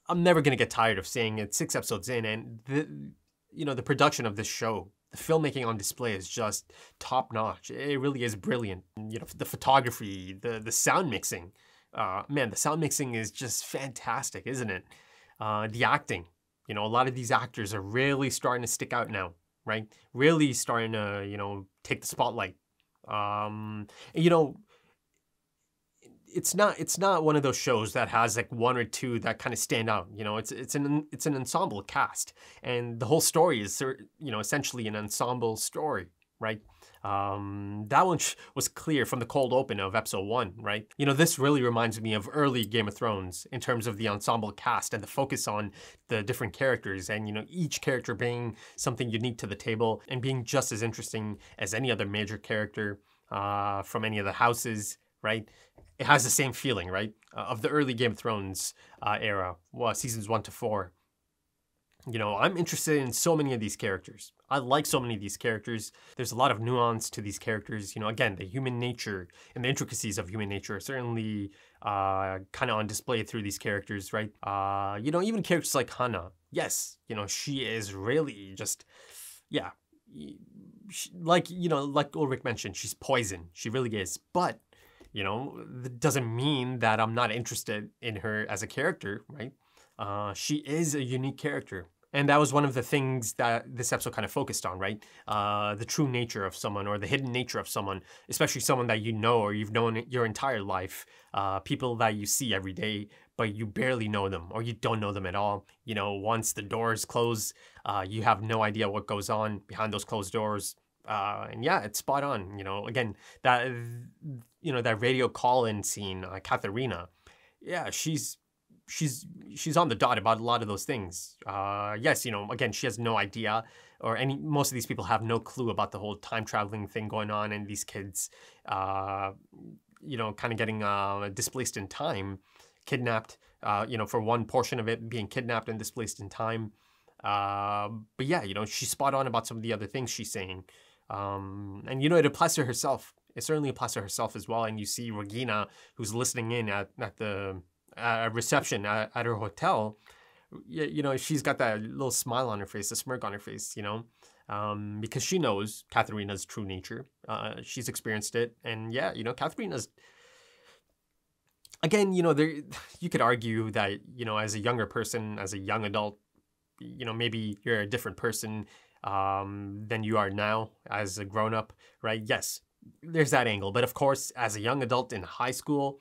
I'm never going to get tired of saying it 6 episodes in, and, you know, the production of this show, the filmmaking on display is just top-notch. It really is brilliant. You know, the photography, the sound mixing. Man, the sound mixing is just fantastic, isn't it? The acting. You know, a lot of these actors are really starting to stick out now, right? Really starting to, you know, take the spotlight. And, you know, it's not one of those shows that has like 1 or 2 that kind of stand out. You know, it's an ensemble cast, and the whole story is, you know, essentially an ensemble story, right? That one was clear from the cold open of episode 1, right? You know, this really reminds me of early Game of Thrones in terms of the ensemble cast and the focus on the different characters, and, you know, each character bringing something unique to the table and being just as interesting as any other major character from any of the houses, right? It has the same feeling, right? Of the early Game of Thrones era, well, seasons 1 to 4. You know, I'm interested in so many of these characters. I like so many of these characters. There's a lot of nuance to these characters. You know, again, the human nature and the intricacies of human nature are certainly kind of on display through these characters, right? You know, even characters like Hannah. Yes, you know, she is really just, yeah. Like, you know, like Ulrich mentioned, she's poison. She really is. But, you know, that doesn't mean that I'm not interested in her as a character, right? She is a unique character. And that was one of the things that this episode kind of focused on, right? The true nature of someone, or the hidden nature of someone, especially someone that you know or you've known your entire life, people that you see every day, but you barely know them or you don't know them at all. You know, once the doors close, you have no idea what goes on behind those closed doors. And yeah, it's spot on. You know, again, that, you know, that radio call-in scene, Katharina, yeah, she's on the dot about a lot of those things. Yes, you know, again, she has no idea, or most of these people have no clue about the whole time traveling thing going on, and these kids, you know, kind of getting displaced in time, kidnapped, you know, for one portion of it being kidnapped and displaced in time. But yeah, you know, she's spot on about some of the other things she's saying. And, you know, it applies to herself. It certainly applies to herself as well. And you see Regina, who's listening in at the reception at her hotel, you know, she's got that little smile on her face, a smirk on her face, you know, because she knows Katharina's true nature. She's experienced it. And yeah, you know, Katharina's, again, you know, you could argue that, you know, as a younger person, as a young adult, you know, maybe you're a different person than you are now as a grown-up, right? Yes, there's that angle. But of course, as a young adult in high school,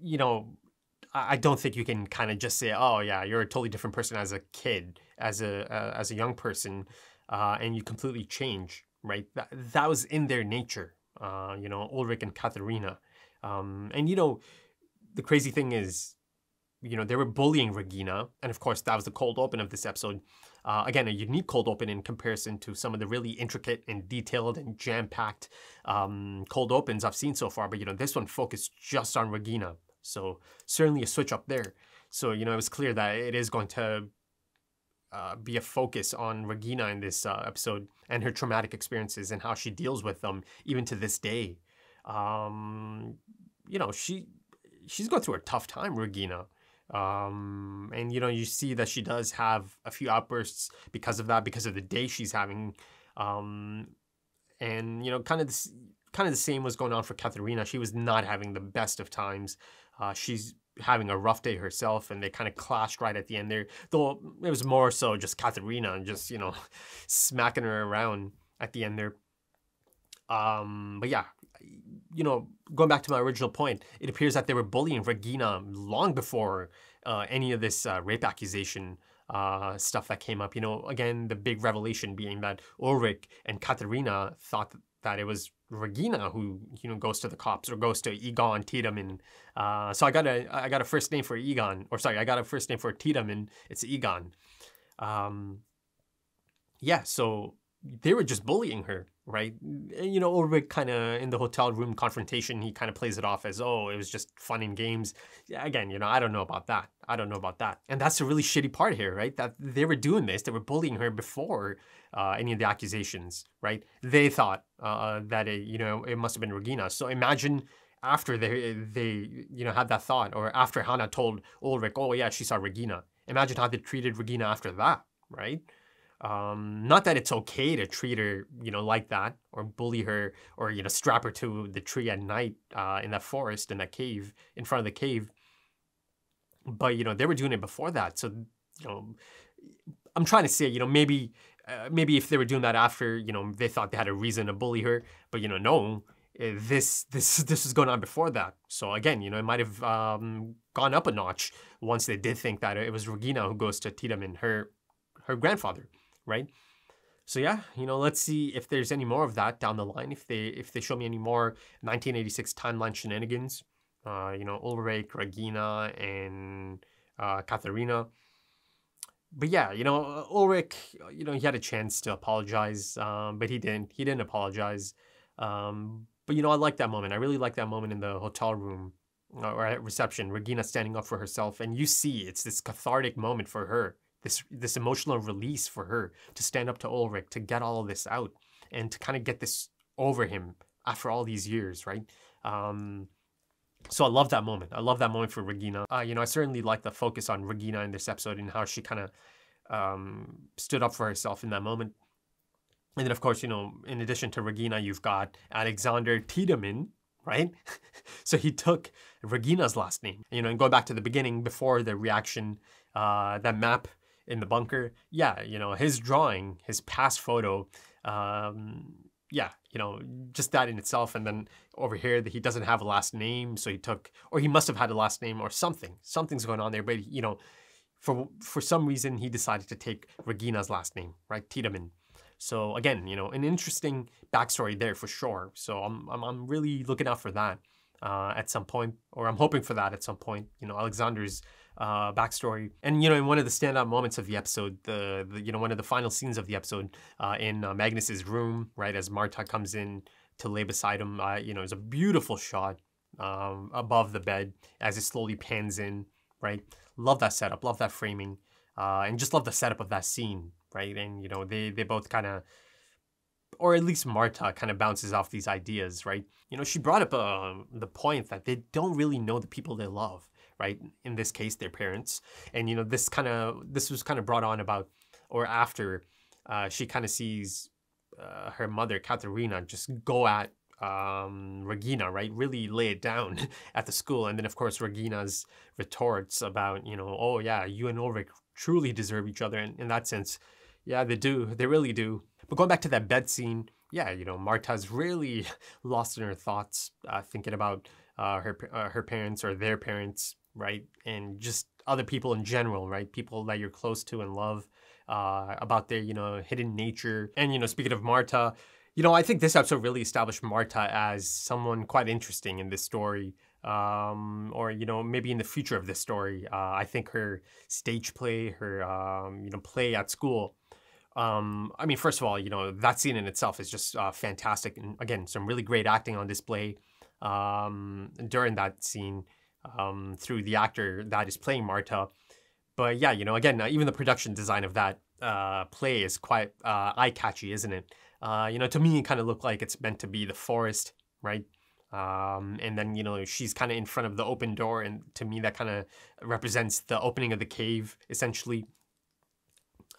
you know, I don't think you can kind of just say, oh yeah, you're a totally different person as a kid, as a young person, and you completely change, right? That was in their nature, you know, Ulrich and Katharina. And, you know, the crazy thing is, you know, they were bullying Regina. And of course, that was the cold open of this episode. Again, a unique cold open in comparison to some of the really intricate and detailed and jam-packed cold opens I've seen so far. But, you know, this one focused just on Regina. So certainly a switch up there. So, you know, it was clear that it is going to be a focus on Regina in this episode and her traumatic experiences and how she deals with them even to this day. You know, she's going through a tough time, Regina. And, you know, you see that she does have a few outbursts because of that, because of the day she's having. And, you know, kind of the same was going on for Katharina. She was not having the best of times. She's having a rough day herself, and they kind of clashed right at the end there. Though it was more so just Katharina and just, you know, smacking her around at the end there. But yeah, you know, going back to my original point, it appears that they were bullying Regina long before any of this rape accusation stuff that came up. You know, again, the big revelation being that Ulrich and Katharina thought that it was Regina who, you know, goes to the cops or goes to Egon Tiedemann. So I got a first name for Egon, or sorry, I got a first name for Tiedemann. It's Egon. Yeah, so they were just bullying her, right? And, you know, Ulrich kind of in the hotel room confrontation, he kind of plays it off as, oh, it was just fun and games. Yeah, again, you know, I don't know about that. And that's the really shitty part here, right? That they were doing this, they were bullying her before any of the accusations, right? They thought that you know, it must have been Regina. So imagine after they you know, had that thought, or after Hannah told Ulrich, oh yeah, she saw Regina. Imagine how they treated Regina after that, right? Not that it's okay to treat her, you know, like that, or bully her, or, you know, strap her to the tree at night in that forest, in that cave, in front of the cave. But, you know, they were doing it before that. So, you know, I'm trying to say, you know, maybe if they were doing that after, you know, they thought they had a reason to bully her. But, you know, no, this was going on before that. So again, you know, it might have gone up a notch once they did think that it was Regina who goes to Tiedemann, her grandfather, right? So yeah, you know, let's see if there's any more of that down the line. If they show me any more 1986 timeline shenanigans, you know, Ulrich, Regina, and Katharina. But yeah, you know, Ulrich, you know, he had a chance to apologize, but he didn't. He didn't apologize. But you know, I like that moment. I really like that moment in the hotel room or at reception. Regina standing up for herself, and you see it's this cathartic moment for her. This emotional release for her to stand up to Ulrich, to get all of this out, and to kind of get this over him after all these years, right? So I love that moment. I love that moment for Regina. You know, I certainly like the focus on Regina in this episode and how she kind of stood up for herself in that moment. And then, of course, you know, in addition to Regina, you've got Alexander Tiedemann, right? So he took Regina's last name. You know, and going back to the beginning, before the reaction, that map in the bunker, yeah, you know, his drawing, his past photo, yeah, you know, just that in itself. And then over here that he doesn't have a last name, so he took, or he must have had a last name or something's going on there. But, you know, for some reason he decided to take Regina's last name, right? Tiedemann. So again, you know, an interesting backstory there for sure. So I'm really looking out for that at some point, or I'm hoping for that at some point. You know, Alexander's backstory, and you know, in one of the standout moments of the episode, the you know, one of the final scenes of the episode, in Magnus's room, right, as Marta comes in to lay beside him, you know, it's a beautiful shot above the bed as it slowly pans in, right? Love that setup, love that framing, and just love the setup of that scene, right? And you know, they both kind of, or at least Marta kind of bounces off these ideas, right? You know, she brought up the point that they don't really know the people they love, right? In this case, their parents. And, you know, this was kind of brought on about, or after she kind of sees her mother, Katharina, just go at Regina, right? Really lay it down at the school. And then, of course, Regina's retorts about, you know, oh yeah, you and Ulrich truly deserve each other. And in that sense, yeah, they do. They really do. But going back to that bed scene, yeah, you know, Marta's really lost in her thoughts, thinking about her parents or their parents, right? And just other people in general, right? People that you're close to and love, about their, you know, hidden nature. And, you know, speaking of Marta, you know, I think this episode really established Marta as someone quite interesting in this story. Or, you know, maybe in the future of this story. I think her stage play, her, you know, play at school, I mean, first of all, you know, that scene in itself is just fantastic. And again, some really great acting on display during that scene through the actor that is playing Marta. But yeah, you know, again, even the production design of that play is quite eye-catchy, isn't it? You know, to me, it kind of looked like it's meant to be the forest, right? And then, you know, she's kind of in front of the open door, and to me that kind of represents the opening of the cave, essentially.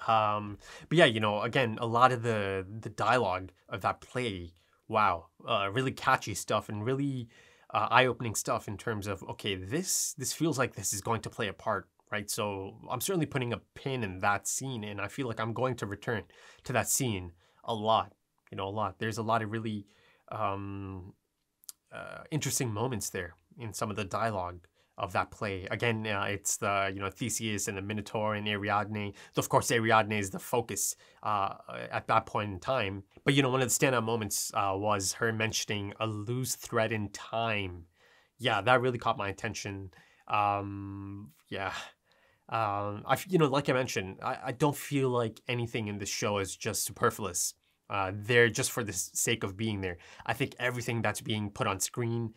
But yeah, you know, again, a lot of the dialogue of that play, wow, really catchy stuff and really eye-opening stuff in terms of, okay, this feels like this is going to play a part, right? So I'm certainly putting a pin in that scene, and I feel like I'm going to return to that scene a lot, you know, a lot. There's a lot of really interesting moments there in some of the dialogue of that play. Again, it's the, you know, Theseus and the Minotaur and Ariadne. So of course, Ariadne is the focus at that point in time. But, you know, one of the standout moments was her mentioning a loose thread in time. Yeah, that really caught my attention. Yeah. You know, like I mentioned, I don't feel like anything in this show is just superfluous. They're just for the sake of being there. I think everything that's being put on screen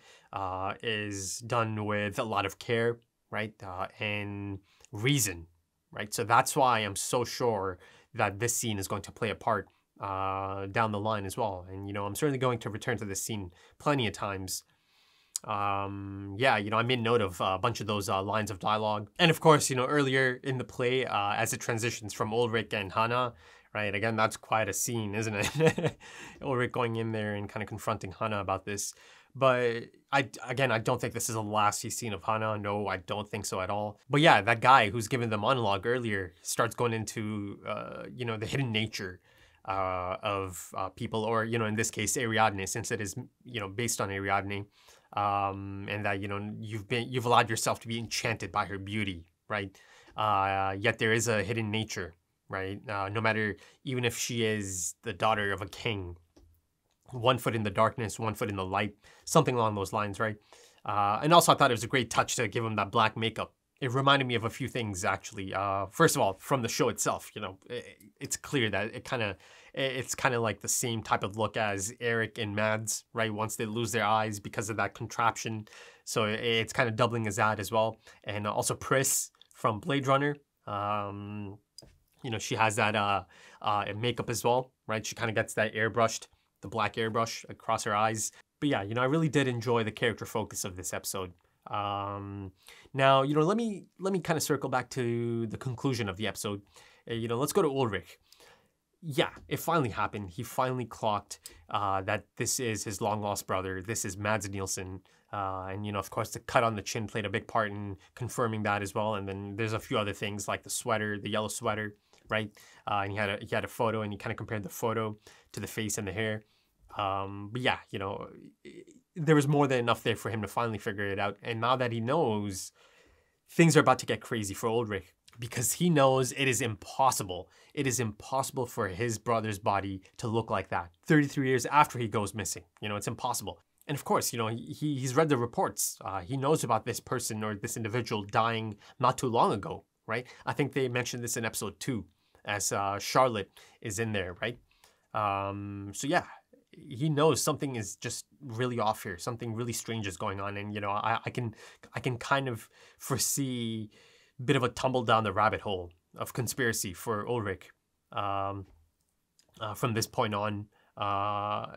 is done with a lot of care, right? And reason, right? So that's why I'm so sure that this scene is going to play a part down the line as well. And, you know, I'm certainly going to return to this scene plenty of times. Yeah, you know, I made note of a bunch of those lines of dialogue. And of course, you know, earlier in the play, as it transitions from Ulrich and Hannah, right? Again, that's quite a scene, isn't it? Ulrich going in there and kind of confronting Hannah about this. But I don't think this is the last he's seen of Hannah. No, I don't think so at all. But yeah, that guy who's given the monologue earlier starts going into, you know, the hidden nature of people, or, you know, in this case, Ariadne, since it is, you know, based on Ariadne, and that, you know, you've allowed yourself to be enchanted by her beauty, right? Yet there is a hidden nature, right? No matter, even if she is the daughter of a king, one foot in the darkness, one foot in the light, something along those lines, right? And also I thought it was a great touch to give him that black makeup. It reminded me of a few things, actually. First of all, from the show itself, you know, it's clear that it's kind of like the same type of look as Eric and Mads, right? Once they lose their eyes because of that contraption. So it's kind of doubling as that as well. And also Pris from Blade Runner. You know, she has that makeup as well, right? She kind of gets that airbrushed, the black airbrush across her eyes. But yeah, you know, I really did enjoy the character focus of this episode. Now, you know, let me kind of circle back to the conclusion of the episode. You know, let's go to Ulrich. Yeah, it finally happened. He finally clocked that this is his long-lost brother. This is Mads Nielsen. And, you know, of course, the cut on the chin played a big part in confirming that as well. And then there's a few other things like the sweater, the yellow sweater, right? And he had a photo, and he kind of compared the photo to the face and the hair. But yeah, you know, there was more than enough there for him to finally figure it out. And now that he knows, things are about to get crazy for Ulrich, because he knows it is impossible. It is impossible for his brother's body to look like that 33 years after he goes missing. You know, it's impossible. And of course, you know, he's read the reports. He knows about this person or this individual dying not too long ago, right? I think they mentioned this in episode 2 as Charlotte is in there, right? So yeah, he knows something is just really off here. Something really strange is going on. And, you know, I can kind of foresee a bit of a tumble down the rabbit hole of conspiracy for Ulrich from this point on. I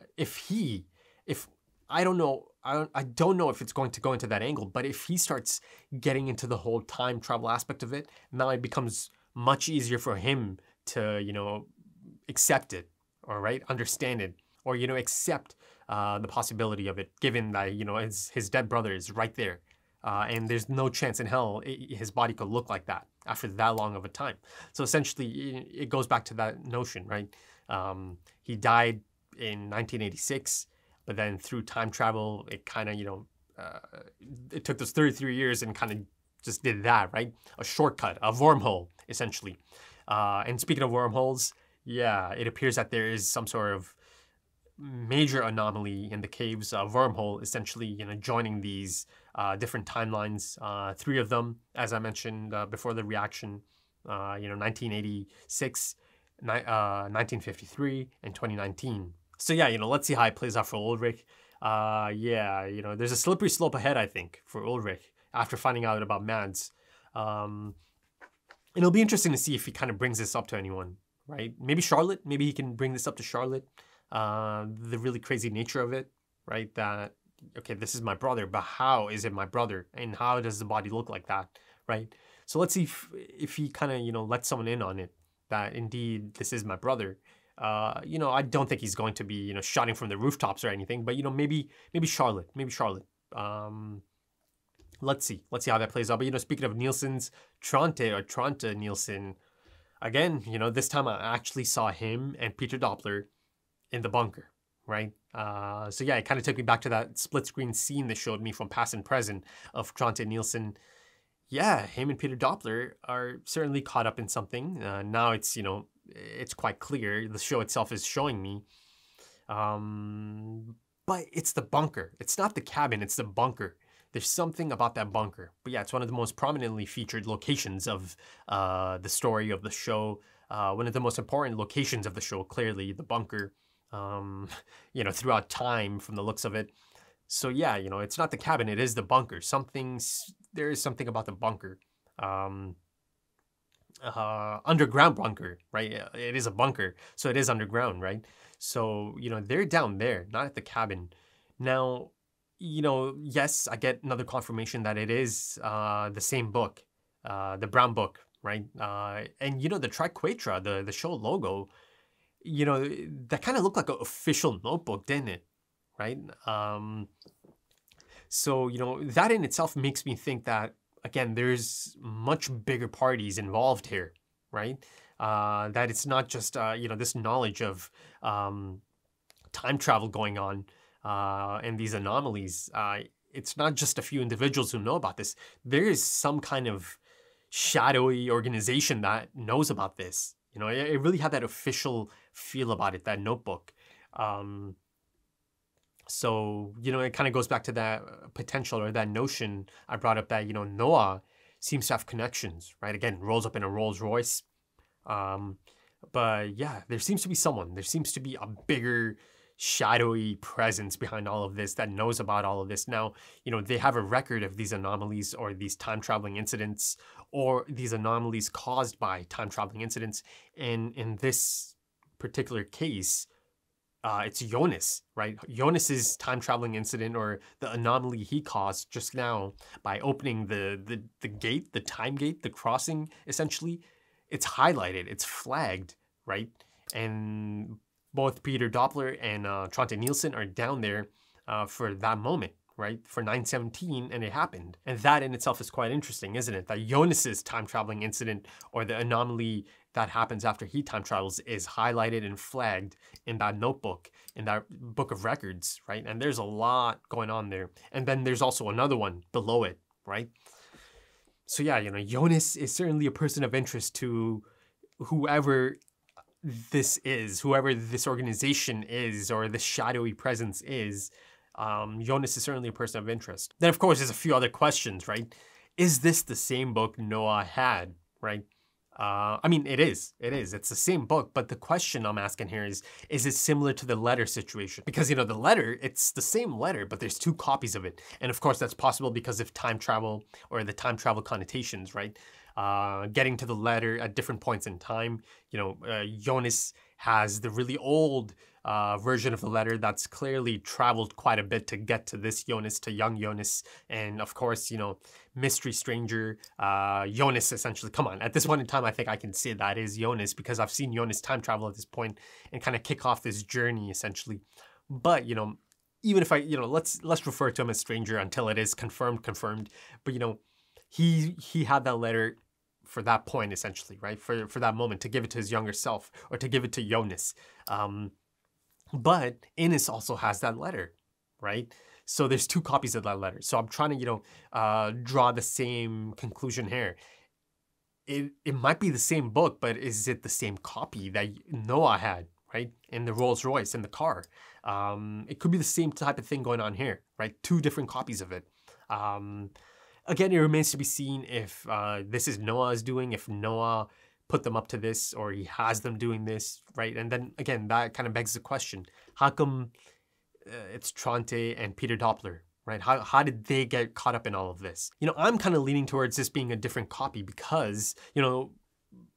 don't know if it's going to go into that angle, but if he starts getting into the whole time travel aspect of it, now it becomes much easier for him to, you know, accept it, all right, understand it, or, you know, accept the possibility of it, given that, you know, his dead brother is right there. And there's no chance in hell his body could look like that after that long of a time. So essentially, it goes back to that notion, right? He died in 1986, but then through time travel, it kind of, you know, it took those 33 years and kind of just did that, right? A shortcut, a wormhole, essentially. And speaking of wormholes, yeah, it appears that there is some sort of major anomaly in the caves, wormhole, essentially, you know, joining these different timelines. 3 of them, as I mentioned before the reaction, you know, 1986, 1953, and 2019. So yeah, you know, let's see how it plays out for Ulrich. Yeah, you know, there's a slippery slope ahead, I think, for Ulrich after finding out about Mads. It'll be interesting to see if he kind of brings this up to anyone, right? Maybe Charlotte. Maybe he can bring this up to Charlotte. The really crazy nature of it, right? That, okay, this is my brother, but how is it my brother? And how does the body look like that, right? So let's see if he kind of, you know, lets someone in on it, that indeed this is my brother. You know, I don't think he's going to be, you know, shouting from the rooftops or anything, but, you know, maybe Charlotte. Let's see how that plays out. But, you know, speaking of Nielsen's Trante Nielsen, again, you know, this time I actually saw him and Peter Doppler in the bunker, right? So yeah, it kind of took me back to that split screen scene they showed me from past and present of Trante Nielsen. Yeah, him and Peter Doppler are certainly caught up in something. Now it's, you know, it's quite clear. The show itself is showing me. But it's the bunker. It's not the cabin, it's the bunker. There's something about that bunker. But yeah, it's one of the most prominently featured locations of the story of the show. One of the most important locations of the show, clearly, the bunker, you know, throughout time from the looks of it. So yeah, you know, it's not the cabin, it is the bunker. There is something about the bunker. Underground bunker, right? It is a bunker, so it is underground, right? So, you know, they're down there, not at the cabin. Now, you know, yes, I get another confirmation that it is the same book, the brown book, right? And, you know, the triquetra, the show logo, you know, that kind of looked like an official notebook, didn't it? Right? So, you know, that in itself makes me think that, again, there's much bigger parties involved here, right? That it's not just, you know, this knowledge of time travel going on and these anomalies. It's not just a few individuals who know about this. There is some kind of shadowy organization that knows about this. You know, it really had that official feel about it, that notebook. So, you know, it kind of goes back to that potential or that notion I brought up that, you know, Noah seems to have connections, right? Again, rolls up in a Rolls Royce. But yeah, there seems to be someone. There seems to be a bigger shadowy presence behind all of this that knows about all of this. Now, you know, they have a record of these anomalies or these time traveling incidents or these anomalies caused by time traveling incidents. And in this particular case, it's Jonas, right? Jonas's time traveling incident or the anomaly he caused just now by opening the gate, the time gate, the crossing, essentially, it's highlighted, it's flagged, right? And both Peter Doppler and Trante Nielsen are down there for that moment, right? For 9/17, and it happened. And that in itself is quite interesting, isn't it? That Jonas's time traveling incident or the anomaly that happens after he time travels is highlighted and flagged in that notebook, in that book of records, right? And there's a lot going on there. And then there's also another one below it, right? So yeah, you know, Jonas is certainly a person of interest to whoever this is, whoever this organization is, or this shadowy presence is. Jonas is certainly a person of interest. Then, of course, there's a few other questions, right? Is this the same book Noah had, right? I mean, it is. It's the same book, but the question I'm asking here is it similar to the letter situation? Because, you know, the letter, it's the same letter, but there's two copies of it. And of course, that's possible because of time travel or the time travel connotations, right? Getting to the letter at different points in time. You know, Jonas has the really old version of the letter that's clearly traveled quite a bit to get to this Jonas, to young Jonas. And of course, you know, mystery stranger, Jonas essentially. Come on, at this point in time, I think I can say that is Jonas because I've seen Jonas time travel at this point and kind of kick off this journey essentially. But, you know, even if let's refer to him as stranger until it is confirmed. But, you know, he had that letter for that point essentially, right? For that moment, to give it to his younger self or to give it to Jonas. But Ines also has that letter, right? So there's two copies of that letter. So I'm trying to, you know, draw the same conclusion here. It might be the same book, but is it the same copy that Noah had, right? In the Rolls Royce, in the car. It could be the same type of thing going on here, right? Two different copies of it. Again, it remains to be seen if this is Noah's doing, if Noah put them up to this or he has them doing this, right? And then again, that kind of begs the question, how come it's Trante and Peter Doppler, right? How did they get caught up in all of this? You know, I'm kind of leaning towards this being a different copy because, you know,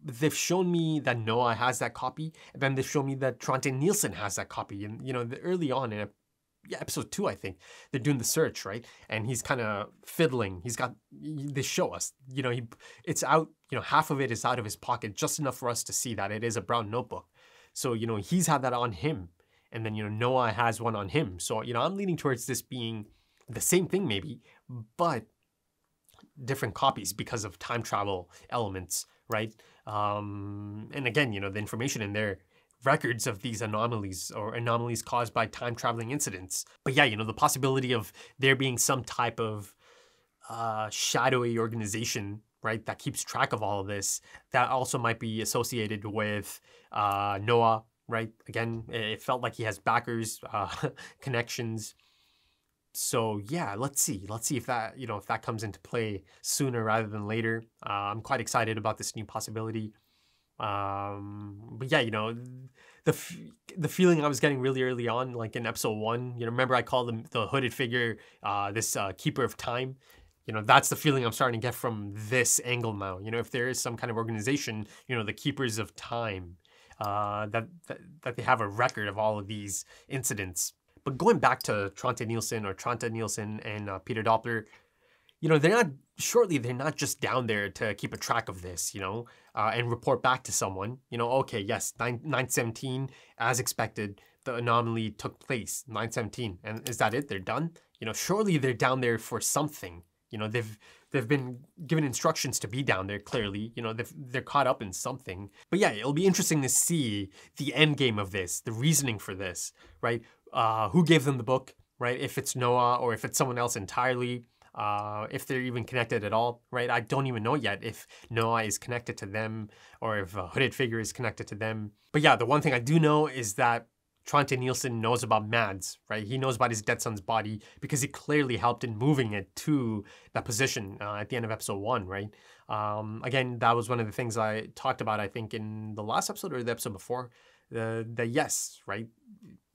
they've shown me that Noah has that copy, and then they've shown me that Trante Nielsen has that copy. And, you know, early on, and episode 2, I think. They're doing the search, right? And he's kind of fiddling. They show us, it's out, half of it is out of his pocket, just enough for us to see that it is a brown notebook. So, he's had that on him. And then, Noah has one on him. So, I'm leaning towards this being the same thing maybe, but different copies because of time travel elements, right? And again, the information in there, records of these anomalies or anomalies caused by time traveling incidents. But yeah, the possibility of there being some type of shadowy organization, right, that keeps track of all of this, that also might be associated with Noah, right? Again, it felt like he has backers, connections. So yeah, let's see if that, if that comes into play sooner rather than later. I'm quite excited about this new possibility. But yeah, the feeling I was getting really early on, like in episode 1, remember I called him the hooded figure, this keeper of time. That's the feeling I'm starting to get from this angle now. If there is some kind of organization, the keepers of time, that they have a record of all of these incidents. But going back to Trante Nielsen and Peter Doppler, they're not just down there to keep a track of this, and report back to someone, okay, yes, 9/17, as expected, the anomaly took place, 9/17, and is that it? They're done? Surely they're down there for something. They've been given instructions to be down there, clearly. They're caught up in something. But yeah, it'll be interesting to see the end game of this, the reasoning for this, right? Who gave them the book, right? If it's Noah or if it's someone else entirely, if they're even connected at all, right? I don't even know yet if Noah is connected to them or if a hooded figure is connected to them. But yeah, the one thing I do know is that Trante Nielsen knows about Mads, right? He knows about his dead son's body because he clearly helped in moving it to that position at the end of episode 1, right? Again, that was one of the things I talked about, I think, in the last episode or the episode before. Yes, right?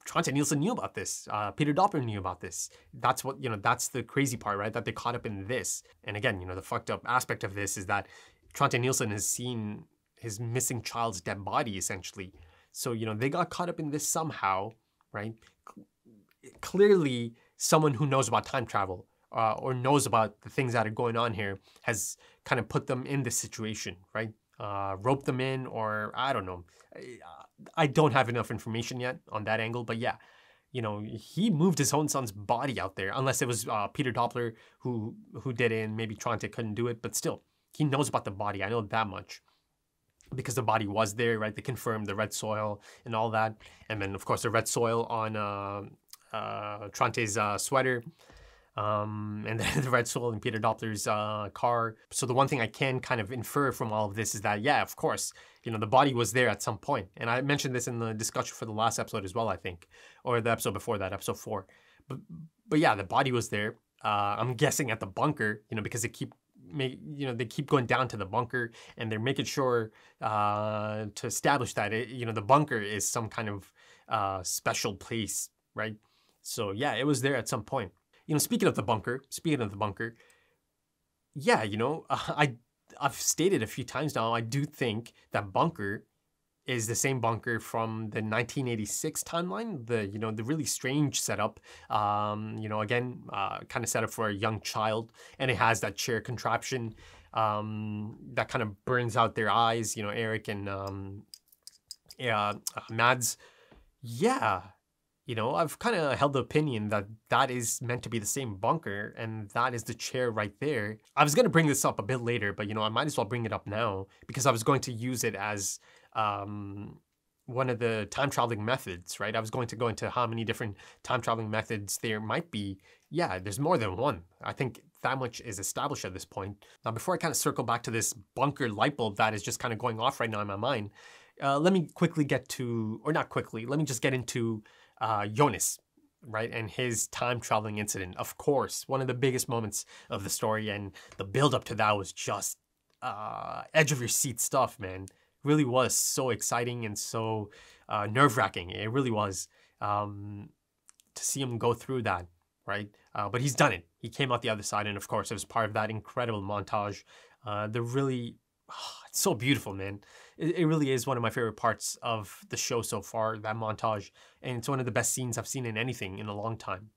Trante Nielsen knew about this. Peter Doppler knew about this. That's what, that's the crazy part, right? That they caught up in this. And again, the fucked up aspect of this is that Trante Nielsen has seen his missing child's dead body, essentially. So, they got caught up in this somehow, right? Clearly, someone who knows about time travel or knows about the things that are going on here has kind of put them in this situation, right? Roped them in, or I don't know. I don't have enough information yet on that angle, but yeah, he moved his own son's body out there, unless it was Peter Doppler who did it, and maybe Trante couldn't do it, but still, he knows about the body. I know that much. Because the body was there, right? They confirmed the red soil and all that. And then, of course, the red soil on Trante's sweater. And then the red soil in Peter Doppler's car. So the one thing I can kind of infer from all of this is that, yeah, of course, the body was there at some point. And I mentioned this in the discussion for the last episode as well, I think. Or the episode before that, episode 4. But yeah, the body was there. I'm guessing at the bunker, because they keep going down to the bunker, and they're making sure to establish that the bunker is some kind of special place, right? So yeah, it was there at some point. Speaking of the bunker, yeah, I've stated a few times now, I do think that bunker is the same bunker from the 1986 timeline, the really strange setup, again, kind of set up for a young child, and it has that chair contraption that kind of burns out their eyes, Eric and Mads. Yeah, I've kind of held the opinion that that is meant to be the same bunker, and that is the chair right there. I was going to bring this up a bit later, but, I might as well bring it up now, because I was going to use it as one of the time traveling methods, right? I was going to go into how many different time traveling methods there might be. Yeah, there's more than one. I think that much is established at this point. Now, before I kind of circle back to this bunker light bulb that is just kind of going off right now in my mind, let me quickly get to, or not quickly, let me just get into Jonas, right? And his time traveling incident. Of course, one of the biggest moments of the story, and the build up to that was just edge of your seat stuff, man. Really was so exciting and so nerve-wracking. It really was to see him go through that, right? But he's done it. He came out the other side, and of course, it was part of that incredible montage. The really It's so beautiful, man. It really is one of my favorite parts of the show so far, that montage. And it's one of the best scenes I've seen in anything in a long time.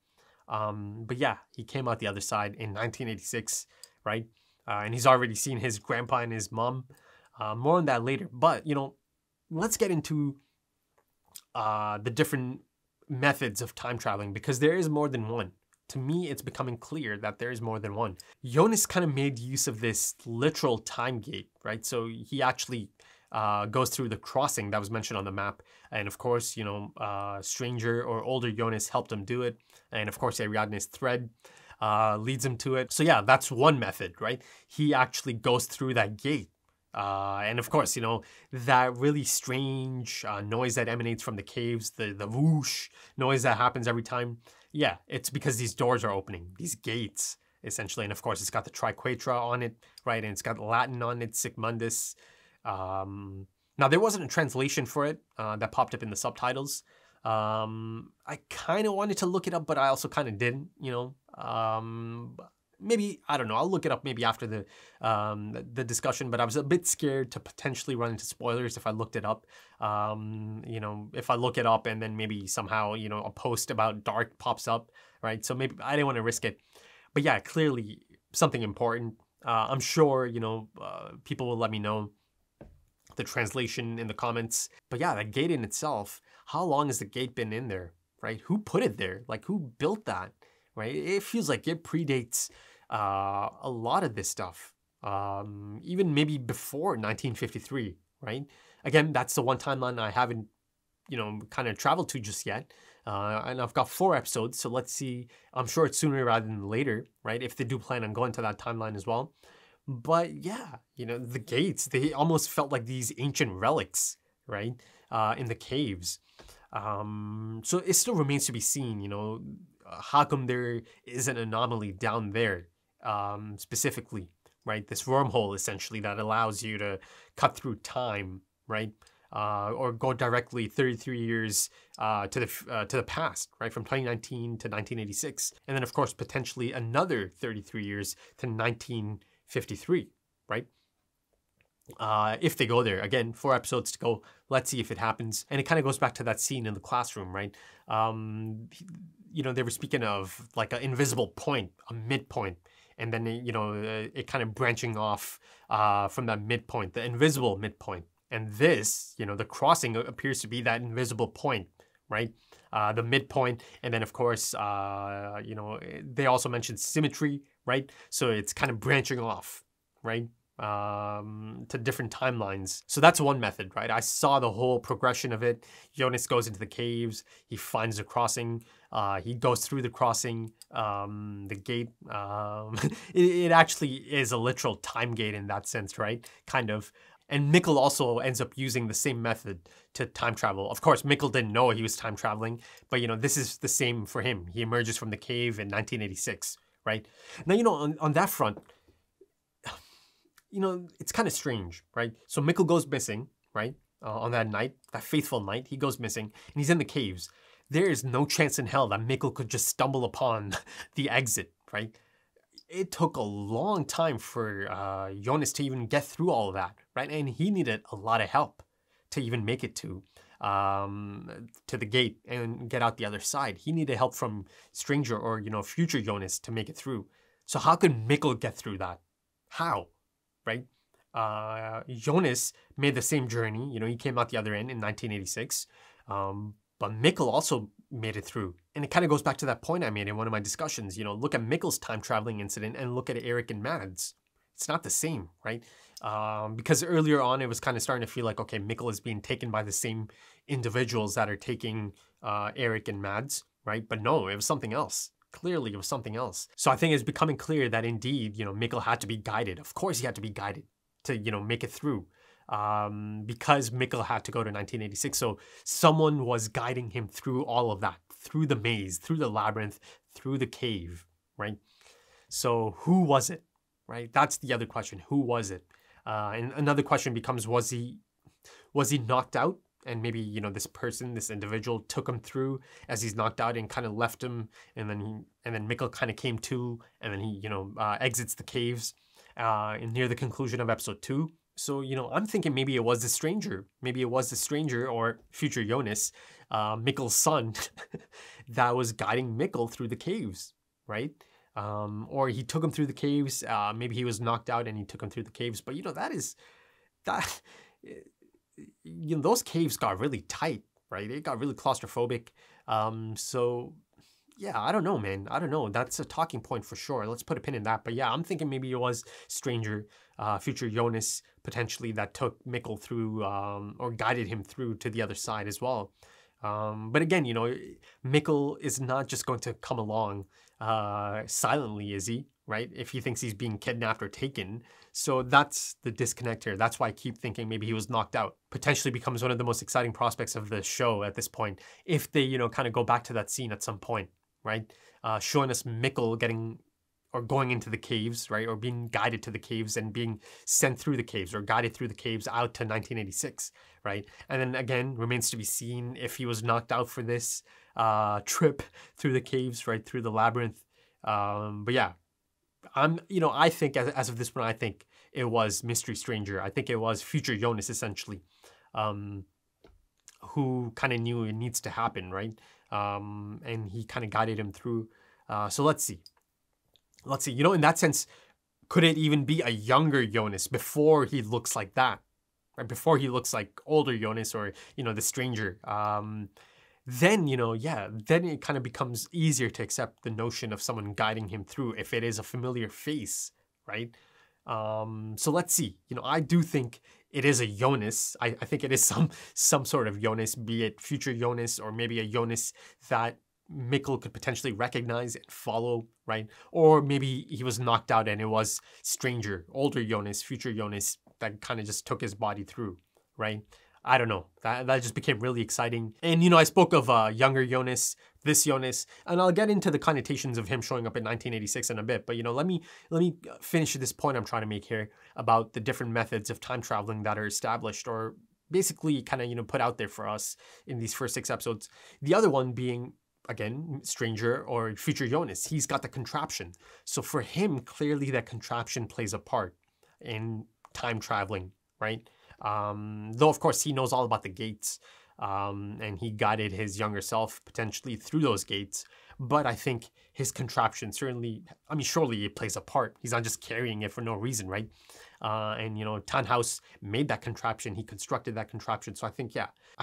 But yeah, he came out the other side in 1986, right? And he's already seen his grandpa and his mom. More on that later. But, let's get into the different methods of time traveling, because there is more than one. To me, it's becoming clear that there is more than one. Jonas kind of made use of this literal time gate, right? So he actually goes through the crossing that was mentioned on the map. And of course, stranger or older Jonas helped him do it. And of course, Ariadne's thread leads him to it. So yeah, that's one method, right? He actually goes through that gate. And of course, that really strange noise that emanates from the caves, the whoosh noise that happens every time. Yeah, it's because these doors are opening, these gates, essentially. And of course, it's got the triquetra on it, right? And it's got Latin on it, Sic Mundus. Now, there wasn't a translation for it that popped up in the subtitles. I kind of wanted to look it up, but I also kind of didn't, maybe, I don't know, I'll look it up maybe after the discussion, but I was a bit scared to potentially run into spoilers if I looked it up. If I look it up and then maybe somehow, a post about Dark pops up, right? So maybe I didn't want to risk it. But yeah, clearly something important. I'm sure, people will let me know the translation in the comments. But yeah, that gate in itself, how long has the gate been in there, right? Who put it there? Like, who built that? Right? It feels like it predates a lot of this stuff, even maybe before 1953, right? Again, that's the one timeline I haven't, kind of traveled to just yet. And I've got 4 episodes, so let's see. I'm sure it's sooner rather than later, right? If they do plan on going to that timeline as well. But yeah, the gates, they almost felt like these ancient relics, right? In the caves. So it still remains to be seen, how come there is an anomaly down there specifically, right? This wormhole essentially that allows you to cut through time, right? Or go directly 33 years to the past, right? From 2019 to 1986. And then of course, potentially another 33 years to 1953, right? If they go there. Again, 4 episodes to go. Let's see if it happens. And it kind of goes back to that scene in the classroom, right? They were speaking of like an invisible point, a midpoint, and then, it kind of branching off from that midpoint, the invisible midpoint. And this, the crossing appears to be that invisible point, right? The midpoint. And then, of course, they also mentioned symmetry, right? So it's kind of branching off, right? To different timelines. So that's one method, right? I saw the whole progression of it. Jonas goes into the caves. He finds the crossing. He goes through the crossing, the gate. It actually is a literal time gate in that sense, right? Kind of. And Mikkel also ends up using the same method to time travel. Of course, Mikkel didn't know he was time traveling, but this is the same for him. He emerges from the cave in 1986, right? Now, on that front, it's kind of strange, right? So Mikkel goes missing, right? On that night, that fateful night, he goes missing and he's in the caves. There is no chance in hell that Mikkel could just stumble upon the exit, right? It took a long time for Jonas to even get through all of that, right? And he needed a lot of help to even make it to the gate and get out the other side. He needed help from stranger or, future Jonas to make it through. So how could Mikkel get through that? How? Right? Jonas made the same journey. He came out the other end in 1986. But Mikkel also made it through. And it kind of goes back to that point I made in one of my discussions. Look at Mikkel's time traveling incident and look at Eric and Mads. It's not the same, right? Because earlier on, it was kind of starting to feel like, okay, Mikkel is being taken by the same individuals that are taking Eric and Mads, right? But no, it was something else. Clearly, it was something else. So I think it's becoming clear that indeed, Mikkel had to be guided. Of course, he had to be guided to, make it through. Because Mikkel had to go to 1986. So someone was guiding him through all of that, through the maze, through the labyrinth, through the cave, right? So who was it, right? That's the other question. Who was it? And another question becomes, was he knocked out? And maybe, this person, this individual took him through as he's knocked out and kind of left him. And then Mikkel kind of came to, and then he, exits the caves near the conclusion of episode 2. So, I'm thinking maybe it was the stranger. Maybe it was the stranger or future Jonas, Mikkel's son, that was guiding Mikkel through the caves, right? Or he took him through the caves. Maybe he was knocked out and he took him through the caves. But, those caves got really tight, right? It got really claustrophobic. So, yeah, I don't know, man. I don't know. That's a talking point for sure. Let's put a pin in that. But yeah, I'm thinking maybe it was stranger, future Jonas, potentially, that took Mikkel through or guided him through to the other side as well. But again, Mikkel is not just going to come along silently, is he? Right? If he thinks he's being kidnapped or taken. So that's the disconnect here. That's why I keep thinking maybe he was knocked out. Potentially becomes one of the most exciting prospects of the show at this point. If they, kind of go back to that scene at some point, right? Showing us Mikkel going into the caves, right? Or being guided to the caves and being sent through the caves or guided through the caves out to 1986, right? And then again, remains to be seen if he was knocked out for this trip through the caves, right? Through the labyrinth. But yeah, I think as of this one, I think it was Mystery Stranger. I think it was future Jonas, essentially, who kind of knew it needs to happen, right? And he kind of guided him through. So let's see. In that sense, could it even be a younger Jonas before he looks like that? Right? Before he looks like older Jonas or, the stranger. Then, then it kind of becomes easier to accept the notion of someone guiding him through if it is a familiar face, right? So let's see. I do think it is a Jonas. I think it is some sort of Jonas, be it future Jonas or maybe a Jonas that Mikkel could potentially recognize and follow, right? Or maybe he was knocked out and it was stranger, older Jonas, future Jonas that kind of just took his body through, right? I don't know. That just became really exciting. And, I spoke of younger Jonas, this Jonas, and I'll get into the connotations of him showing up in 1986 in a bit. But, let me finish this point I'm trying to make here about the different methods of time traveling that are established or basically kind of, put out there for us in these first 6 episodes. The other one being, again, stranger or future Jonas. He's got the contraption. So for him, clearly that contraption plays a part in time traveling, right? Though, of course, he knows all about the gates and he guided his younger self potentially through those gates. But I think his contraption surely it plays a part. He's not just carrying it for no reason, right? And, Tannhaus made that contraption. He constructed that contraption. So I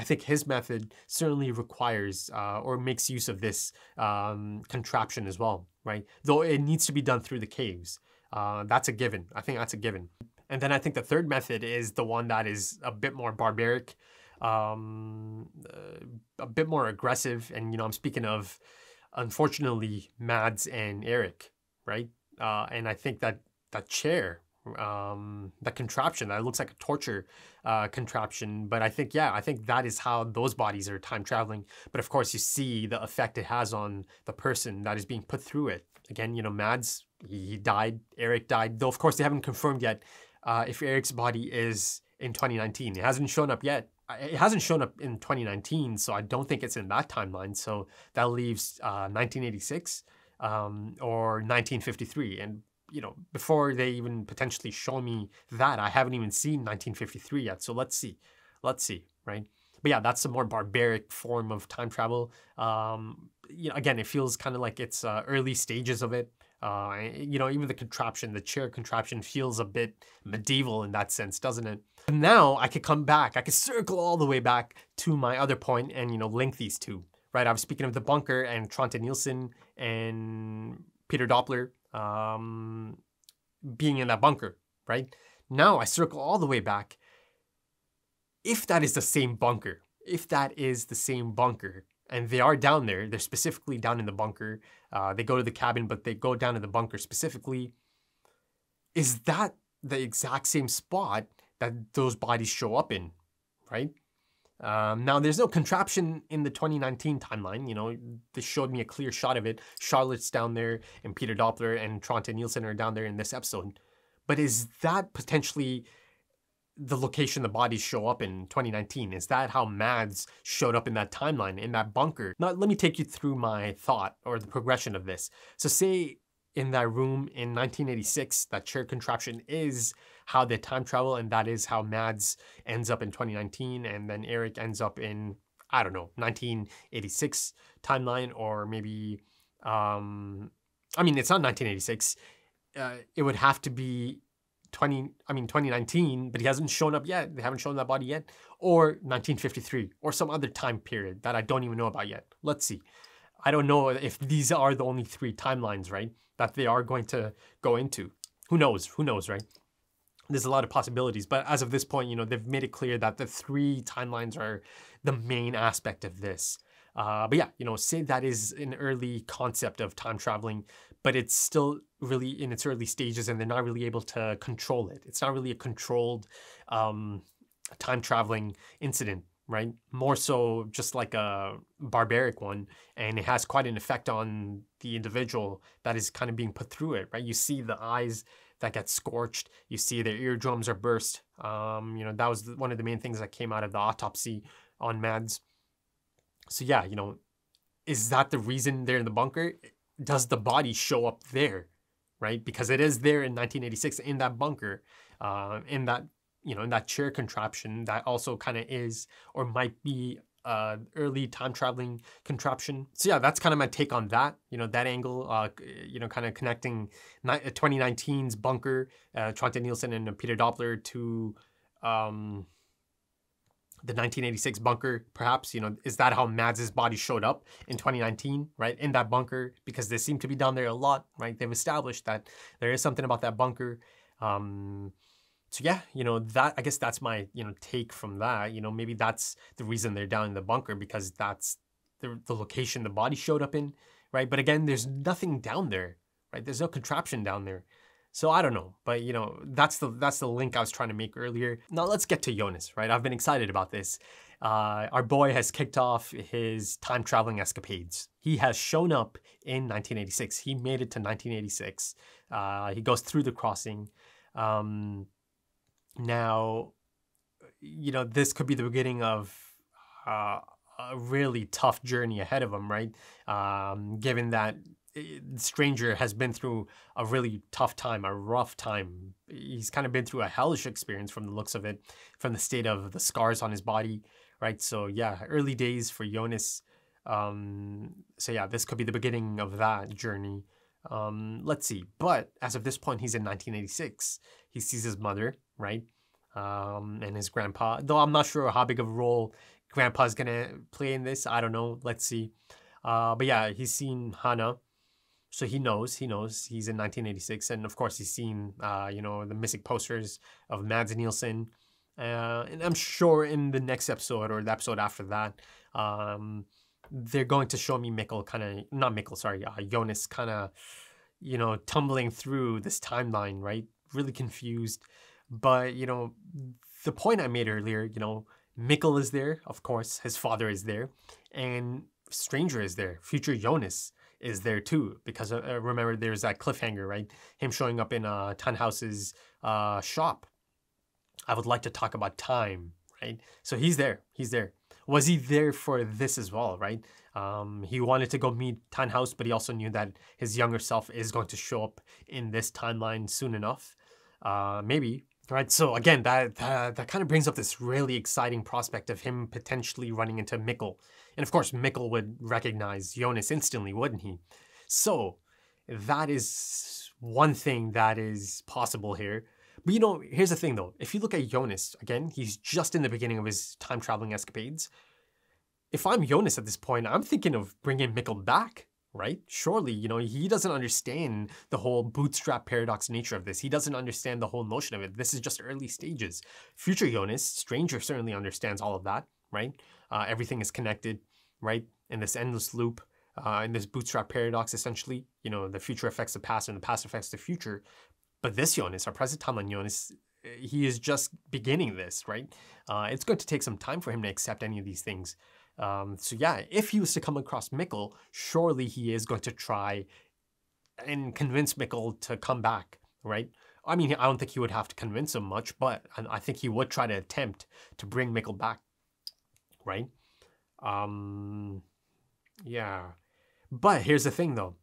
think his method certainly requires or makes use of this contraption as well, right? Though it needs to be done through the caves. That's a given. I think that's a given. And then I think the third method is the one that is a bit more barbaric, a bit more aggressive. And, I'm speaking of, unfortunately, Mads and Eric, right? And I think that chair, that contraption, that looks like a torture contraption. But I think that is how those bodies are time traveling. But of course, you see the effect it has on the person that is being put through it. Again, Mads, he died, Eric died, though of course they haven't confirmed yet if Eric's body is in 2019. It hasn't shown up yet. It hasn't shown up in 2019, so I don't think it's in that timeline. So that leaves 1986 or 1953. And, before they even potentially show me that, I haven't even seen 1953 yet. So let's see, right? But yeah, that's a more barbaric form of time travel. Again, it feels kind of like it's early stages of it. Even the contraption, the chair contraption feels a bit medieval in that sense, doesn't it? Now I could come back. I could circle all the way back to my other point and, link these two, right? I was speaking of the bunker and Tronte Nielsen and Peter Doppler being in that bunker, right? Now I circle all the way back. If that is the same bunker, and they are down there, they're specifically down in the bunker. They go to the cabin, but they go down to the bunker specifically. Is that the exact same spot that those bodies show up in, right? Now, there's no contraption in the 2019 timeline. This showed me a clear shot of it. Charlotte's down there, and Peter Doppler and Tronte Nielsen are down there in this episode. But is that potentially the location the bodies show up in 2019? Is that how Mads showed up in that timeline, in that bunker? Now, let me take you through my thought or the progression of this. So say in that room in 1986, that chair contraption is how they time travel, and that is how Mads ends up in 2019, and then Eric ends up in, I don't know, 1986 timeline, or maybe, I mean, it's not 1986. It would have to be 2019, but he hasn't shown up yet. They haven't shown that body yet. Or 1953, or some other time period that I don't even know about yet. Let's see. I don't know if these are the only 3 timelines, right, that they are going to go into. Who knows? Who knows, right? There's a lot of possibilities, but as of this point, you know, they've made it clear that the 3 timelines are the main aspect of this. But yeah, you know, say that is an early concept of time traveling, but it's still really in its early stages, and they're not really able to control it. It's not really a controlled time traveling incident, right? More so just like a barbaric one, and it has quite an effect on the individual that is kind of being put through it, right? You see the eyes that get scorched, you see their eardrums are burst. You know, that was one of the main things that came out of the autopsy on Mads. So yeah, you know, is that the reason they're in the bunker? Does the body show up there, right? Because it is there in 1986 in that bunker, in that, you know, in that chair contraption that also kind of is or might be early time traveling contraption. So yeah, that's kind of my take on that, you know, that angle, you know, kind of connecting 2019's bunker, Trond Nielsen and Peter Doppler to the 1986 bunker, perhaps, you know, is that how Mads' body showed up in 2019, right? In that bunker, because they seem to be down there a lot, right? They've established that there is something about that bunker. So yeah, you know, that, I guess that's my, you know, take from that. You know, maybe that's the reason they're down in the bunker, because that's the location the body showed up in, right? But again, there's nothing down there, right? There's no contraption down there. So I don't know, but you know, that's the link I was trying to make earlier. Now let's get to Jonas, right? I've been excited about this. Our boy has kicked off his time traveling escapades. He has shown up in 1986. He made it to 1986. He goes through the crossing. Now, you know, this could be the beginning of a really tough journey ahead of him, right? Given that Stranger has been through a really tough time, a rough time. He's kind of been through a hellish experience from the looks of it, from the state of the scars on his body, right? So yeah, early days for Jonas. So yeah, this could be the beginning of that journey. Let's see. But as of this point, he's in 1986. He sees his mother, right? And his grandpa, though I'm not sure how big of a role grandpa's gonna play in this. I don't know. Let's see. But yeah, he's seen Hannah. So he knows he's in 1986. And of course, he's seen, you know, the missing posters of Mads and Nielsen. And I'm sure in the next episode or the episode after that, they're going to show me Jonas kind of, you know, tumbling through this timeline, right? Really confused. But, you know, the point I made earlier, you know, Mikkel is there, of course, his father is there, and Stranger is there. Future Jonas is there too, because remember there's that cliffhanger, right? Him showing up in Tannhaus's shop. I would like to talk about time, right? So he's there. Was he there for this as well, right? He wanted to go meet Tannhaus, but he also knew that his younger self is going to show up in this timeline soon enough. Maybe. Right, so again, that kind of brings up this really exciting prospect of him potentially running into Mikkel. And of course, Mikkel would recognize Jonas instantly, wouldn't he? So that is one thing that is possible here. But you know, here's the thing though. If you look at Jonas, again, he's just in the beginning of his time-traveling escapades. If I'm Jonas at this point, I'm thinking of bringing Mikkel back. Right? Surely, you know, he doesn't understand the whole bootstrap paradox nature of this. He doesn't understand the whole notion of it. This is just early stages. Future Jonas, Stranger certainly understands all of that, right? Everything is connected, right? In this endless loop, in this bootstrap paradox, essentially, you know, the future affects the past and the past affects the future. But this Jonas, our present timeline Jonas, he is just beginning this, right? It's going to take some time for him to accept any of these things. So yeah, if he was to come across Mikkel, surely he is going to try and convince Mikkel to come back, right? I mean, I don't think he would have to convince him much, but I think he would try to attempt to bring Mikkel back, right? Yeah. But here's the thing though.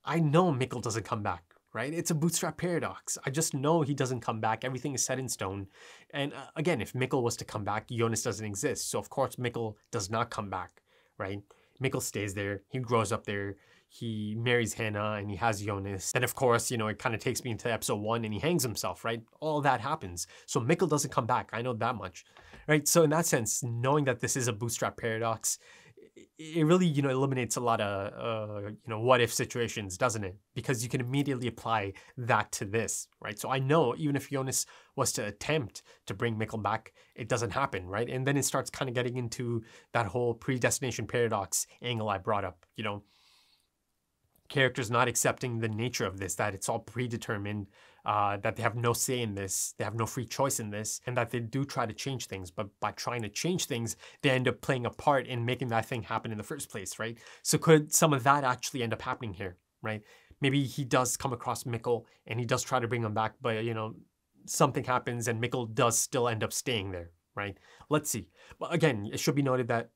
I know Mikkel doesn't come back, right? It's a bootstrap paradox. I just know he doesn't come back. Everything is set in stone. And again, if Mikkel was to come back, Jonas doesn't exist. So of course, Mikkel does not come back, right? Mikkel stays there. He grows up there. He marries Hannah and he has Jonas. Then of course, it kind of takes me into episode 1 and he hangs himself, right? All that happens. So Mikkel doesn't come back. I know that much, right? So in that sense, knowing that this is a bootstrap paradox, it really, eliminates a lot of, what if situations, doesn't it? Because you can immediately apply that to this, right? So I know even if Jonas was to attempt to bring Mikkel back, it doesn't happen, right? And then it starts kind of getting into that whole predestination paradox angle I brought up, characters not accepting the nature of this, that it's all predetermined, that they have no say in this, they have no free choice in this, and that they do try to change things. But by trying to change things, they end up playing a part in making that thing happen in the first place, right? So could some of that actually end up happening here, right? Maybe he does come across Mikkel and he does try to bring him back, but, something happens and Mikkel does still end up staying there, right? Let's see. Well, again, it should be noted that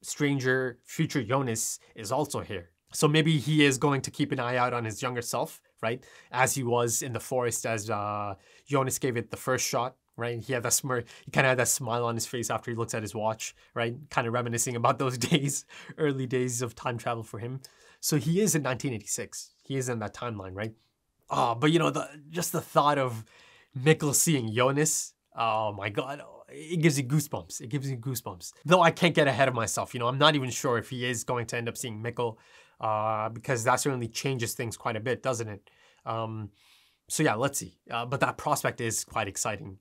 stranger future Jonas is also here. So maybe he is going to keep an eye out on his younger self, right? As he was in the forest as Jonas gave it the first shot, right? He had that smirk, he kind of had that smile on his face after he looks at his watch, right? Kind of reminiscing about those days, early days of time travel for him. So he is in 1986. He is in that timeline, right? Oh, but just the thought of Mikkel seeing Jonas, oh my God, it gives you goosebumps. It gives you goosebumps. Though I can't get ahead of myself, I'm not even sure if he is going to end up seeing Mikkel, because that certainly changes things quite a bit, doesn't it? So yeah, let's see. But that prospect is quite exciting.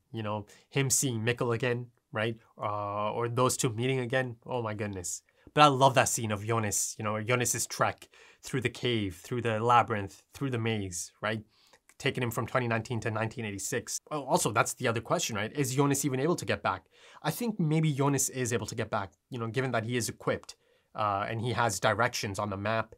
Him seeing Mikkel again, right? Or those two meeting again. Oh my goodness. But I love that scene of Jonas, Jonas's trek through the cave, through the labyrinth, through the maze, right? Taking him from 2019 to 1986. Also, that's the other question, right? Is Jonas even able to get back? I think maybe Jonas is able to get back, given that he is equipped and he has directions on the map.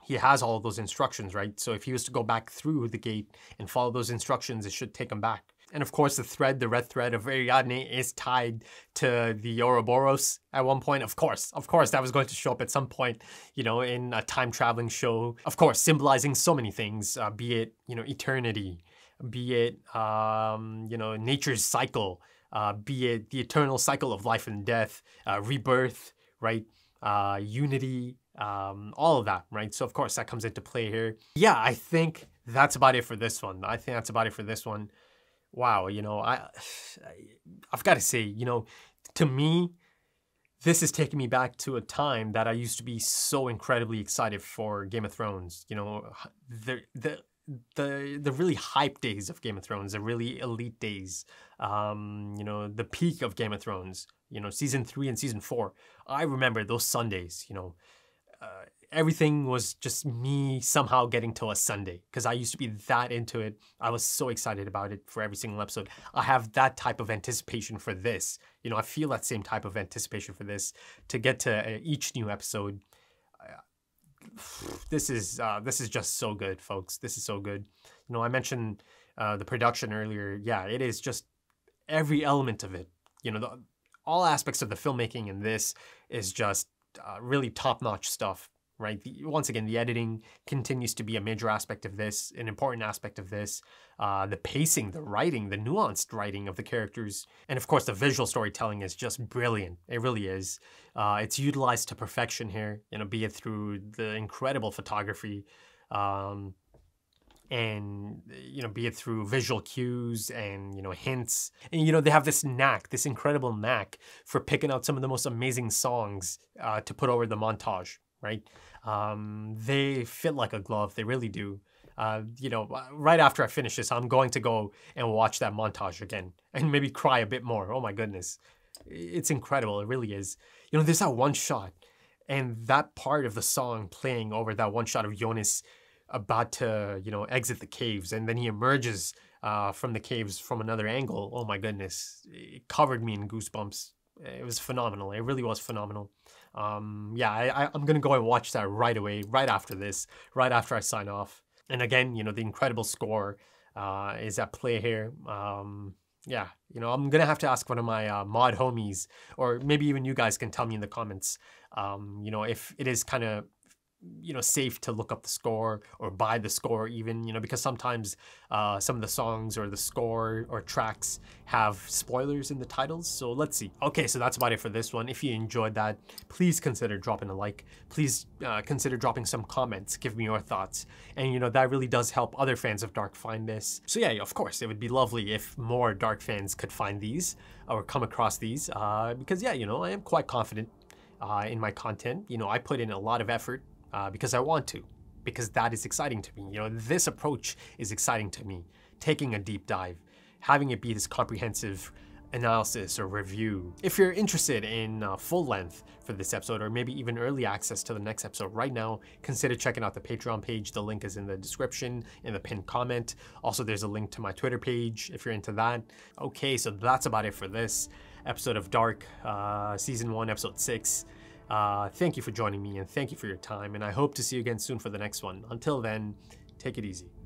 He has all of those instructions, right? So if he was to go back through the gate and follow those instructions, it should take him back. And of course, the red thread of Ariadne is tied to the Ouroboros at one point. Of course, that was going to show up at some point, in a time traveling show. Of course, symbolizing so many things, be it, eternity, be it, nature's cycle, be it the eternal cycle of life and death, rebirth, right? Unity, all of that, right? So of course that comes into play here. Yeah, I think that's about it for this one. Wow, I've got to say, to me, this is taking me back to a time that I used to be so incredibly excited for Game of Thrones. The really hype days of Game of Thrones, the really elite days, the peak of Game of Thrones, season 3 and season 4. I remember those Sundays, everything was just me somehow getting to a Sunday because I used to be that into it. I was so excited about it for every single episode. I have that type of anticipation for this. I feel that same type of anticipation for this to get to each new episode. This is just so good, folks. This is so good. I mentioned the production earlier. Yeah, it is just every element of it. All aspects of the filmmaking in this is just really top-notch stuff. Right. Once again, the editing continues to be a major aspect of this, an important aspect of this. The pacing, the writing, the nuanced writing of the characters. And of course, the visual storytelling is just brilliant. It really is. It's utilized to perfection here, be it through the incredible photography and, be it through visual cues and, hints. And, they have this incredible knack for picking out some of the most amazing songs to put over the montage. Right? They fit like a glove. They really do. Right after I finish this, I'm going to go and watch that montage again and maybe cry a bit more. Oh my goodness. It's incredible. It really is. There's that one shot and that part of the song playing over that one shot of Jonas about to, exit the caves. And then he emerges from the caves from another angle. Oh my goodness. It covered me in goosebumps. It was phenomenal. It really was phenomenal. I'm going to go and watch that right away, right after this, right after I sign off. And again, the incredible score is at play here. I'm going to have to ask one of my mod homies, or maybe even you guys can tell me in the comments, if it is kind of safe to look up the score or buy the score even, because sometimes some of the songs or the score or tracks have spoilers in the titles. So let's see. Okay, so that's about it for this one. If you enjoyed that, please consider dropping a like. Please consider dropping some comments. Give me your thoughts. And, that really does help other fans of Dark find this. So yeah, of course, it would be lovely if more Dark fans could find these or come across these because, yeah, I am quite confident in my content. I put in a lot of effort because I want to, because that is exciting to me. This approach is exciting to me. Taking a deep dive, having it be this comprehensive analysis or review. If you're interested in full length for this episode, or maybe even early access to the next episode right now, consider checking out the Patreon page. The link is in the description, in the pinned comment. Also, there's a link to my Twitter page if you're into that. Okay, so that's about it for this episode of Dark, Season 1, Episode 6. Thank you for joining me, and thank you for your time, and I hope to see you again soon for the next one. Until then, take it easy.